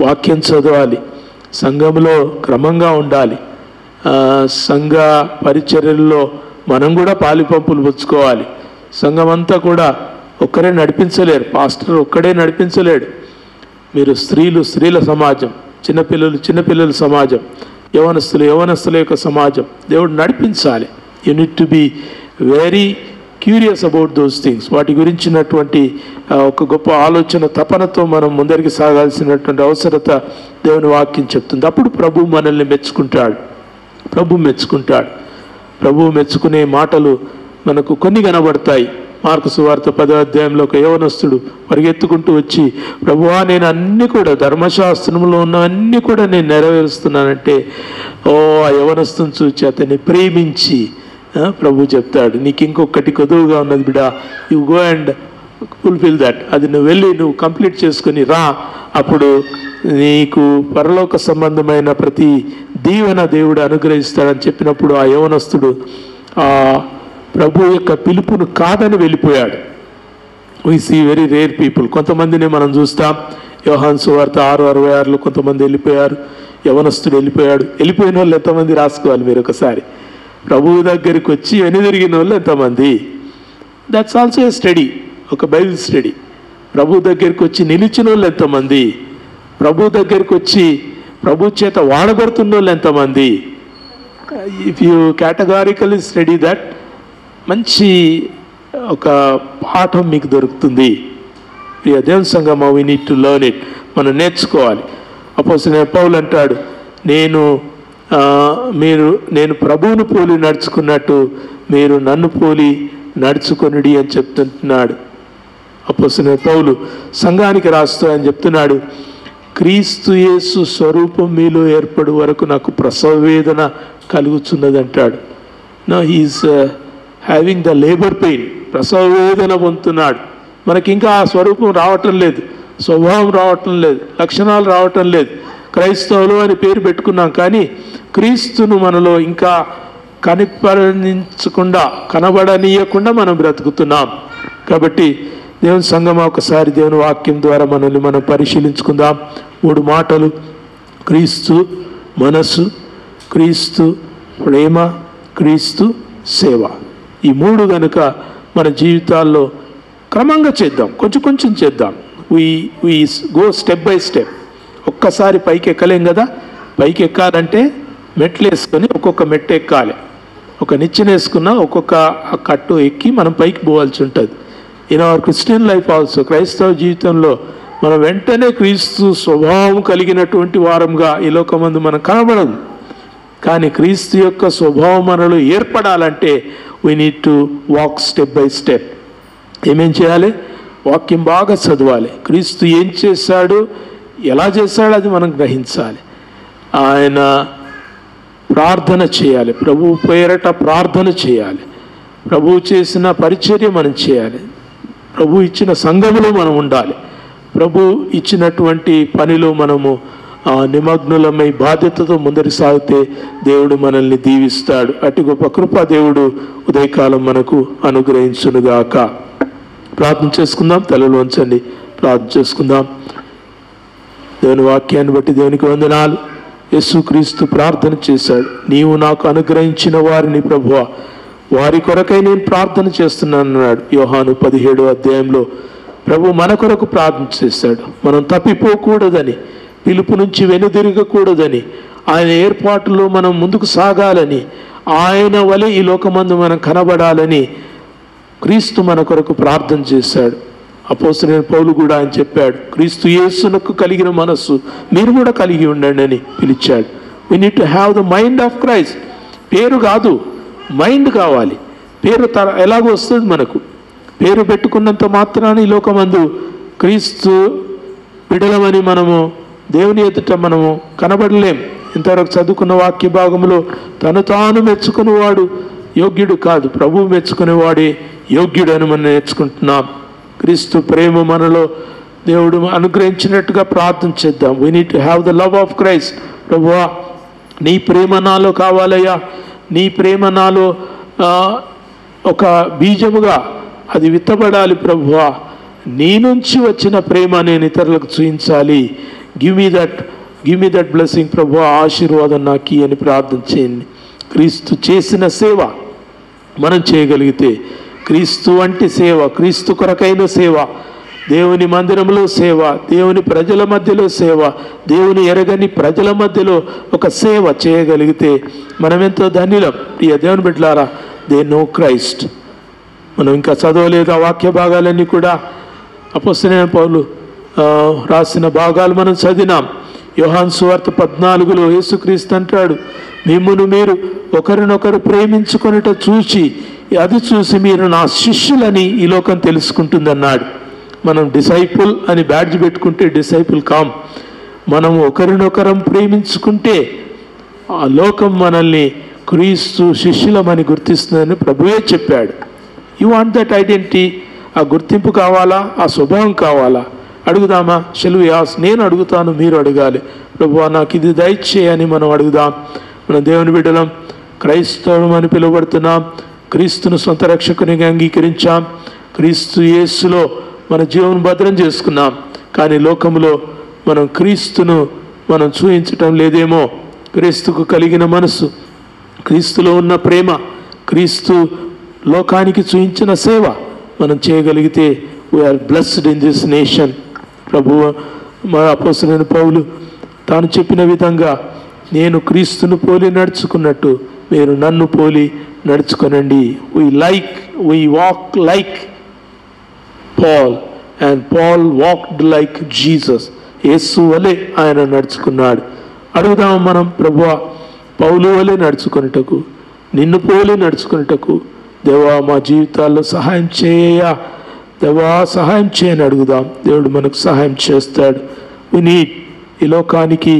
వాక్యం చదవాలి, సంఘంలో క్రమంగా ఉండాలి. సంఘ పరిచర్యల్లో మనం కూడా పాలిపంపులు పుచ్చుకోవాలి. సంఘం అంతా కూడా ఒక్కరే నడిపించలేరు, పాస్టర్ ఒక్కడే నడిపించలేడు. మీరు స్త్రీల సమాజం, చిన్నపిల్లల సమాజం, యవనస్తుల యొక్క సమాజం దేవుడు నడిపించాలి. You need to be very curious about those things. వాటి గురించినటువంటి ఒక గొప్ప ఆలోచన తపనతో మనం ముందరికి సాగాల్సినటువంటి అవసరత దేవుని వాక్యం చెప్తుంది. అప్పుడు ప్రభు మనల్ని మెచ్చుకుంటాడు. ప్రభు మెచ్చుకునే మాటలు మనకు కొన్ని కనబడతాయి. మార్కు సువార్త 10వ అధ్యాయంలో ఒక యవనస్తుడు పరిగెత్తుకుంటూ వచ్చి, ప్రభువా నేను అన్నీ కూడా ధర్మశాస్త్రంలో ఉన్నవన్నీ కూడా నేను నెరవేరుస్తున్నానంటే, ఆ యవనస్తుని చూచి అతన్ని ప్రేమించి ప్రభు చెప్తాడు, నీకు ఇంకొకటి కొదువుగా ఉన్నది బిడా, you go and fulfil that. అది నువ్వు వెళ్ళి నువ్వు కంప్లీట్ చేసుకుని రా, అప్పుడు నీకు పరలోక సంబంధమైన ప్రతి దీవెన దేవుడు అనుగ్రహిస్తాడని చెప్పినప్పుడు ఆ యవనస్తుడు ఆ ప్రభు యొక్క పిలుపును కాదని వెళ్ళిపోయాడు. We see very rare people. కొంతమందిని మనం చూస్తాం. యోహాను సువార్త 6:66లో కొంతమంది వెళ్ళిపోయారు, యవనస్తుడు వెళ్ళిపోయాడు. వెళ్ళిపోయిన వాళ్ళు ఎంతమంది రాసుకోవాలి మీరు ఒకసారి. ప్రభువు దగ్గరికి వచ్చి వెనుదిరిగిన వాళ్ళు ఎంతమంది? దట్స్ ఆల్సో ఏ స్టడీ, ఒక బైబిల్ స్టడీ. ప్రభు దగ్గరికి వచ్చి నిలిచిన వాళ్ళు ఎంతమంది? ప్రభు దగ్గరికి వచ్చి ప్రభు చేత వాడబడుతున్న వాళ్ళు ఎంతమంది? If you categorically study that, మంచి ఒక పాఠం మీకు దొరుకుతుంది. ప్రియ దేవుని సంగమా, we need to learn it. మనం నేర్చుకోవాలి. అపోస్తలుడైన పౌలు అంటాడు, నేను ప్రభువును పోలి నడుచుకున్నట్టు మీరు నన్ను పోలి నడుచుకొనుడి అని చెప్తున్నాడు. అపోస్తలుడైన పౌలు సంఘానికి రాస్తూ ఆయన చెప్తున్నాడు, క్రీస్తు యేసు స్వరూపం మీలో ఏర్పడు వరకు నాకు ప్రసవ వేదన కలుగుతున్నది అంటాడు. No he is having the labour pain. ప్రసవ వేదన పొందుతున్నాడు. మనకి ఇంకా ఆ స్వరూపం రావటం లేదు, స్వభావం రావటం లేదు, లక్షణాలు రావటం లేదు. క్రైస్తవులు అని పేరు పెట్టుకున్నాం, కానీ క్రీస్తును మనలో ఇంకా కనబడనీయకుండా మనం బ్రతుకుతున్నాం. కాబట్టి దేవుని సంగమా ఒకసారి దేవుని వాక్యం ద్వారా మనల్ని మనం పరిశీలించుకుందాం. 3 మాటలు: క్రీస్తు మనసు, క్రీస్తు ప్రేమ, క్రీస్తు సేవ. ఈ 3 కనుక మన జీవితాల్లో క్రమంగా చేద్దాం, కొంచెం కొంచెం చేద్దాం. We go step by step. ఒక్కసారి పైకి ఎక్కలేం కదా. పైకి ఎక్కాలంటే మెట్లు వేసుకొని ఒక్కొక్క మెట్టు ఎక్కాలి. ఒక నిచ్చెన వేసుకున్న ఒక్కొక్క కట్టు ఎక్కి మనం పైకి పోవాల్సి ఉంటుంది. In our Christian life also, క్రైస్తవ జీవితంలో మనం వెంటనే క్రీస్తు స్వభావం కలిగినటువంటి వారంగా ఈ లోకమందు మనం కనబడదు. కానీ క్రీస్తు యొక్క స్వభావం మనలో ఏర్పడాలంటే we need to walk step by step. ఏమేం చేయాలి? వాక్యం బాగా చదవాలి. క్రీస్తు ఏం చేశాడు, ఎలా చేశాడు అది మనం గ్రహించాలి. ఆయన ప్రార్థన చేయాలి, ప్రభువు పేరట ప్రార్థన చేయాలి. ప్రభువు చేసిన పరిచర్య మనం చేయాలి. ప్రభు ఇచ్చిన సంఘములో మనం ఉండాలి. ప్రభు ఇచ్చినటువంటి పనిలో మనము నిమగ్నులమై బాధ్యతతో ముందరికి సాగితే దేవుడు మనల్ని దీవిస్తాడు. అటు గొప్ప కృపా దేవుడు ఉదయకాలం మనకు అనుగ్రహించునుగాక. ప్రార్థన చేసుకుందాం. తలలు వంచండి, ప్రార్థన చేసుకుందాం. దేవుని వాక్యాన్ని బట్టి దేవునికి వందనాలు. యేసుక్రీస్తు ప్రార్థన చేశాడు, నీవు నాకు అనుగ్రహించిన వారిని ప్రభువా, వారి కొరకై నేను ప్రార్థన చేస్తున్నాను అన్నాడు. యోహాను 17వ అధ్యాయంలో ప్రభు మన కొరకు ప్రార్థన చేశాడు. మనం తప్పిపోకూడదని, పిలుపు నుంచి వెనుదిరగకూడదని, ఆయన ఏర్పాటులో మనం ముందుకు సాగాలని, ఆయన వలె ఈ లోకమందు మనం కనబడాలని క్రీస్తు మన కొరకు ప్రార్థన చేశాడు. అపోస్తలుడైన పౌలు కూడా ఆయన చెప్పాడు, క్రీస్తు యేసునకు కలిగిన మనస్సు మీరు కూడా కలిగి ఉండండి అని పిలిచాడు. We need to have the mind of Christ. పేరు కాదు, మైండ్ కావాలి. పేరు ఎలాగో వస్తుంది మనకు. పేరు పెట్టుకున్నంత మాత్రాన ఈ లోకమందు క్రీస్తు బిడలమని మనము దేవుని ఎదుట మనము కనబడలేం. ఇంతవరకు చదువుకున్న వాక్య భాగంలో తను తాను మెచ్చుకునేవాడు యోగ్యుడు కాదు, ప్రభువు మెచ్చుకునేవాడే యోగ్యుడు అని మనం నేర్చుకుంటున్నాం. క్రీస్తు ప్రేమ మనలో దేవుడు అనుగ్రహించినట్టుగా ప్రార్థన చేద్దాం. We need to have the love of Christ. ప్రభువా, నీ ప్రేమ నాలో కావాలయ్యా. నీ ప్రేమ నాలో ఒక బీజముగా అది విత్తబడాలి ప్రభువా. నీ నుంచి వచ్చిన ప్రేమ నేను ఇతరులకు చూపించాలి. గివ్ మీ దట్ బ్లెస్సింగ్ ప్రభువా, ఆశీర్వాదం నాకు అని ప్రార్థన చేయండి. క్రీస్తు చేసిన సేవ మనం చేయగలిగితే, క్రీస్తు వంటి సేవ, క్రీస్తు కొరకైన సేవ, దేవుని మందిరంలో సేవ, దేవుని ప్రజల మధ్యలో సేవ, దేవుని ఎరగని ప్రజల మధ్యలో ఒక సేవ చేయగలిగితే మనం ఎంతో ధన్యులం. ప్రియ దేవుని బిడ్డలారా, దే నో క్రైస్ట్. మనం ఇంకా చదవలేదు ఆ వాక్య భాగాలన్నీ కూడా. అపోస్తలుడైన పౌలు రాసిన భాగాలు మనం చదివినాం. యోహాను సువార్త 14లో యేసుక్రీస్తు అంటాడు, మిమ్మును మీరు ఒకరినొకరు ప్రేమించుకొనుట చూసి మీరు నా శిష్యులని ఈ లోకం తెలుసుకుంటుందన్నాడు. మనం డిసైపుల్ అని బ్యాడ్జ్ పెట్టుకుంటే డిసైపుల్ కాం. మనం ఒకరినొకరం ప్రేమించుకుంటే ఆ లోకం మనల్ని క్రీస్తు శిష్యులమని గుర్తిస్తుందని ప్రభువే చెప్పాడు. You want that identity. ఆ గుర్తింపు కావాలా, ఆ స్వభావం కావాలా? అడుగుదామా? Shall we ask? నేను అడుగుతాను, మీరు అడగాలి. ప్రభువా, నాకు ఇది దయచేయని మనం అడుగుదాం. మనం దేవుని బిడ్డలం, క్రైస్తవం అని పిలువబడుతున్నాం. క్రీస్తును సొంత రక్షకునిగా అంగీకరించాం. క్రీస్తు యేసులో మన జీవనం భద్రం చేసుకున్నాం. కానీ లోకంలో మనం క్రీస్తును మనం చూపించటం లేదేమో. క్రీస్తుకు కలిగిన మనసు, క్రీస్తులో ఉన్న ప్రేమ, క్రీస్తు లోకానికి చూపించిన సేవ మనం చేయగలిగితే we are blessed in this nation. ప్రభువు మా అపోస్తలుడైన పౌలు తాను చెప్పిన విధంగా, నేను క్రీస్తును పోలి నడుచుకున్నట్టు మీరు నన్ను పోలి నడుచుకొనండి. we walk like Paul and Paul walked like Jesus. యేసు వలె ఆయన నడుచుకున్నాడు. అడుగుదాం మనం, ప్రభువా, పౌలు వలె నడుచుకొనుటకు, నిన్ను పోలి నడుచుకొనుటకు దేవా మా జీవితాల్లో సహాయం చేయ, దేవా సహాయం చేయని అడుగుదాం. దేవుడు మనకు సహాయం చేస్తాడు. we need, ఈ లోకానికి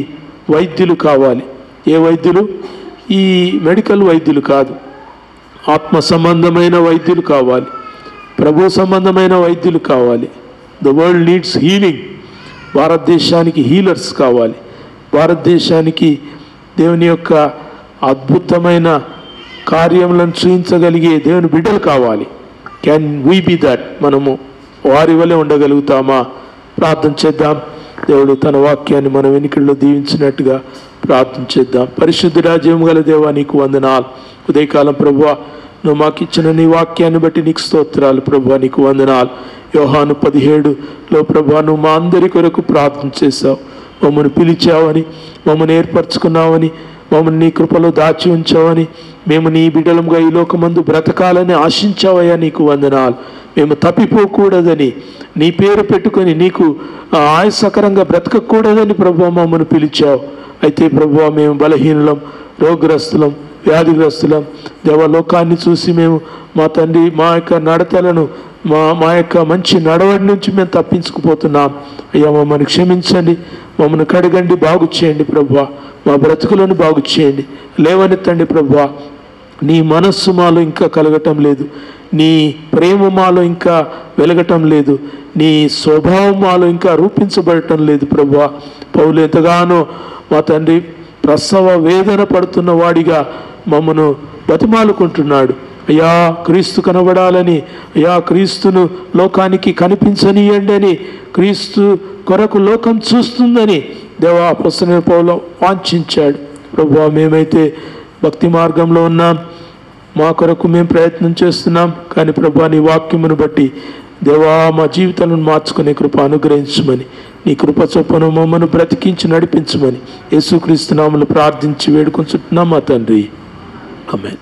వైద్యులు కావాలి. ఏ వైద్యులు? ఈ మెడికల్ వైద్యులు కాదు, ఆత్మ సంబంధమైన వైద్యులు కావాలి, ప్రభు సంబంధమైన వైద్యులు కావాలి. The world needs healing. భారతదేశానికి హీలర్స్ కావాలి. భారతదేశానికి దేవుని యొక్క అద్భుతమైన కార్యములను చూయించగలిగే దేవుని బిడ్డలు కావాలి. Can we be that? మనము వారి వలె ఉండగలుగుతామా? ప్రార్థన చేద్దాం. దేవుడు తన వాక్యాన్ని మన వెనుకల్లో దీవించినట్టుగా ప్రార్థన చేద్దాం. పరిశుద్ధుడా, జీవము గల దేవా, నీకు వందనాలు. ఉదయకాలం ప్రభువా, నువ్వు మాకు ఇచ్చిన నీ వాక్యాన్ని బట్టి నీకు స్తోత్రాలు ప్రభువా, నీకు వందనాలు. యోహాను 17లో ప్రభువా, నువ్వు మా అందరి కొరకు ప్రార్థన చేశావు. మమ్మల్ని పిలిచావని, మమ్మల్ని ఏర్పరచుకున్నావని, మమ్మల్ని నీ కృపలో దాచి ఉంచావని, మేము నీ బిడ్డలంగా ఈ లోకమందు బ్రతకాలని ఆశించావయ్యా, నీకు వందనాలు. మేము తప్పిపోకూడదని, నీ పేరు పెట్టుకొని నీకు ఆయసకరంగా బ్రతకకూడదని ప్రభువా మమ్మల్ని పిలిచావు. అయితే ప్రభువా, మేము బలహీనులం, రోగగ్రస్తులం, వ్యాధిగ్రస్తులం. దేవలోకాన్ని చూసి మేము మా తండ్రి మా యొక్క నడతలను మా యొక్క మంచి నడవడి నుంచి మేము తప్పించుకుపోతున్నాం. అయ్యా, మమ్మల్ని క్షమించండి, మమ్మల్ని కడగండి, బాగు చేయండి ప్రభువా. మా బ్రతుకులను బాగు చేయండి, లేవనెత్తండి ప్రభువా. నీ మనస్సు మాలో ఇంకా కలగటం లేదు, నీ ప్రేమ మాలో ఇంకా వెలగటం లేదు, నీ స్వభావం మాలో ఇంకా రూపించబడటం లేదు ప్రభువా. పౌలు ఎంతగానో మా తండ్రి ప్రసవ వేదన పడుతున్న వాడిగా మమ్మను బతిమాలుకుంటున్నాడు. అయ్యా, క్రీస్తు కనబడాలని, అయ్యా క్రీస్తును లోకానికి కనిపించనీయండి అని, క్రీస్తు కొరకు లోకం చూస్తుందని దేవా అపొస్తలుడైన పౌలు వాంఛించాడు ప్రభువా. మేమైతే భక్తి మార్గంలో ఉన్నాం, మా కొరకు మేము ప్రయత్నం చేస్తున్నాం. కానీ ప్రభువా, నీ వాక్యమును బట్టి దేవా మా జీవితాలను మార్చుకునే కృప అనుగ్రహించమని, నీ కృప చొప్పున మమ్మను బ్రతికించి నడిపించమని యేసుక్రీస్తు నామములో ప్రార్థించి వేడుకొంచుతున్నాం మా తండ్రి. ఆమేన్.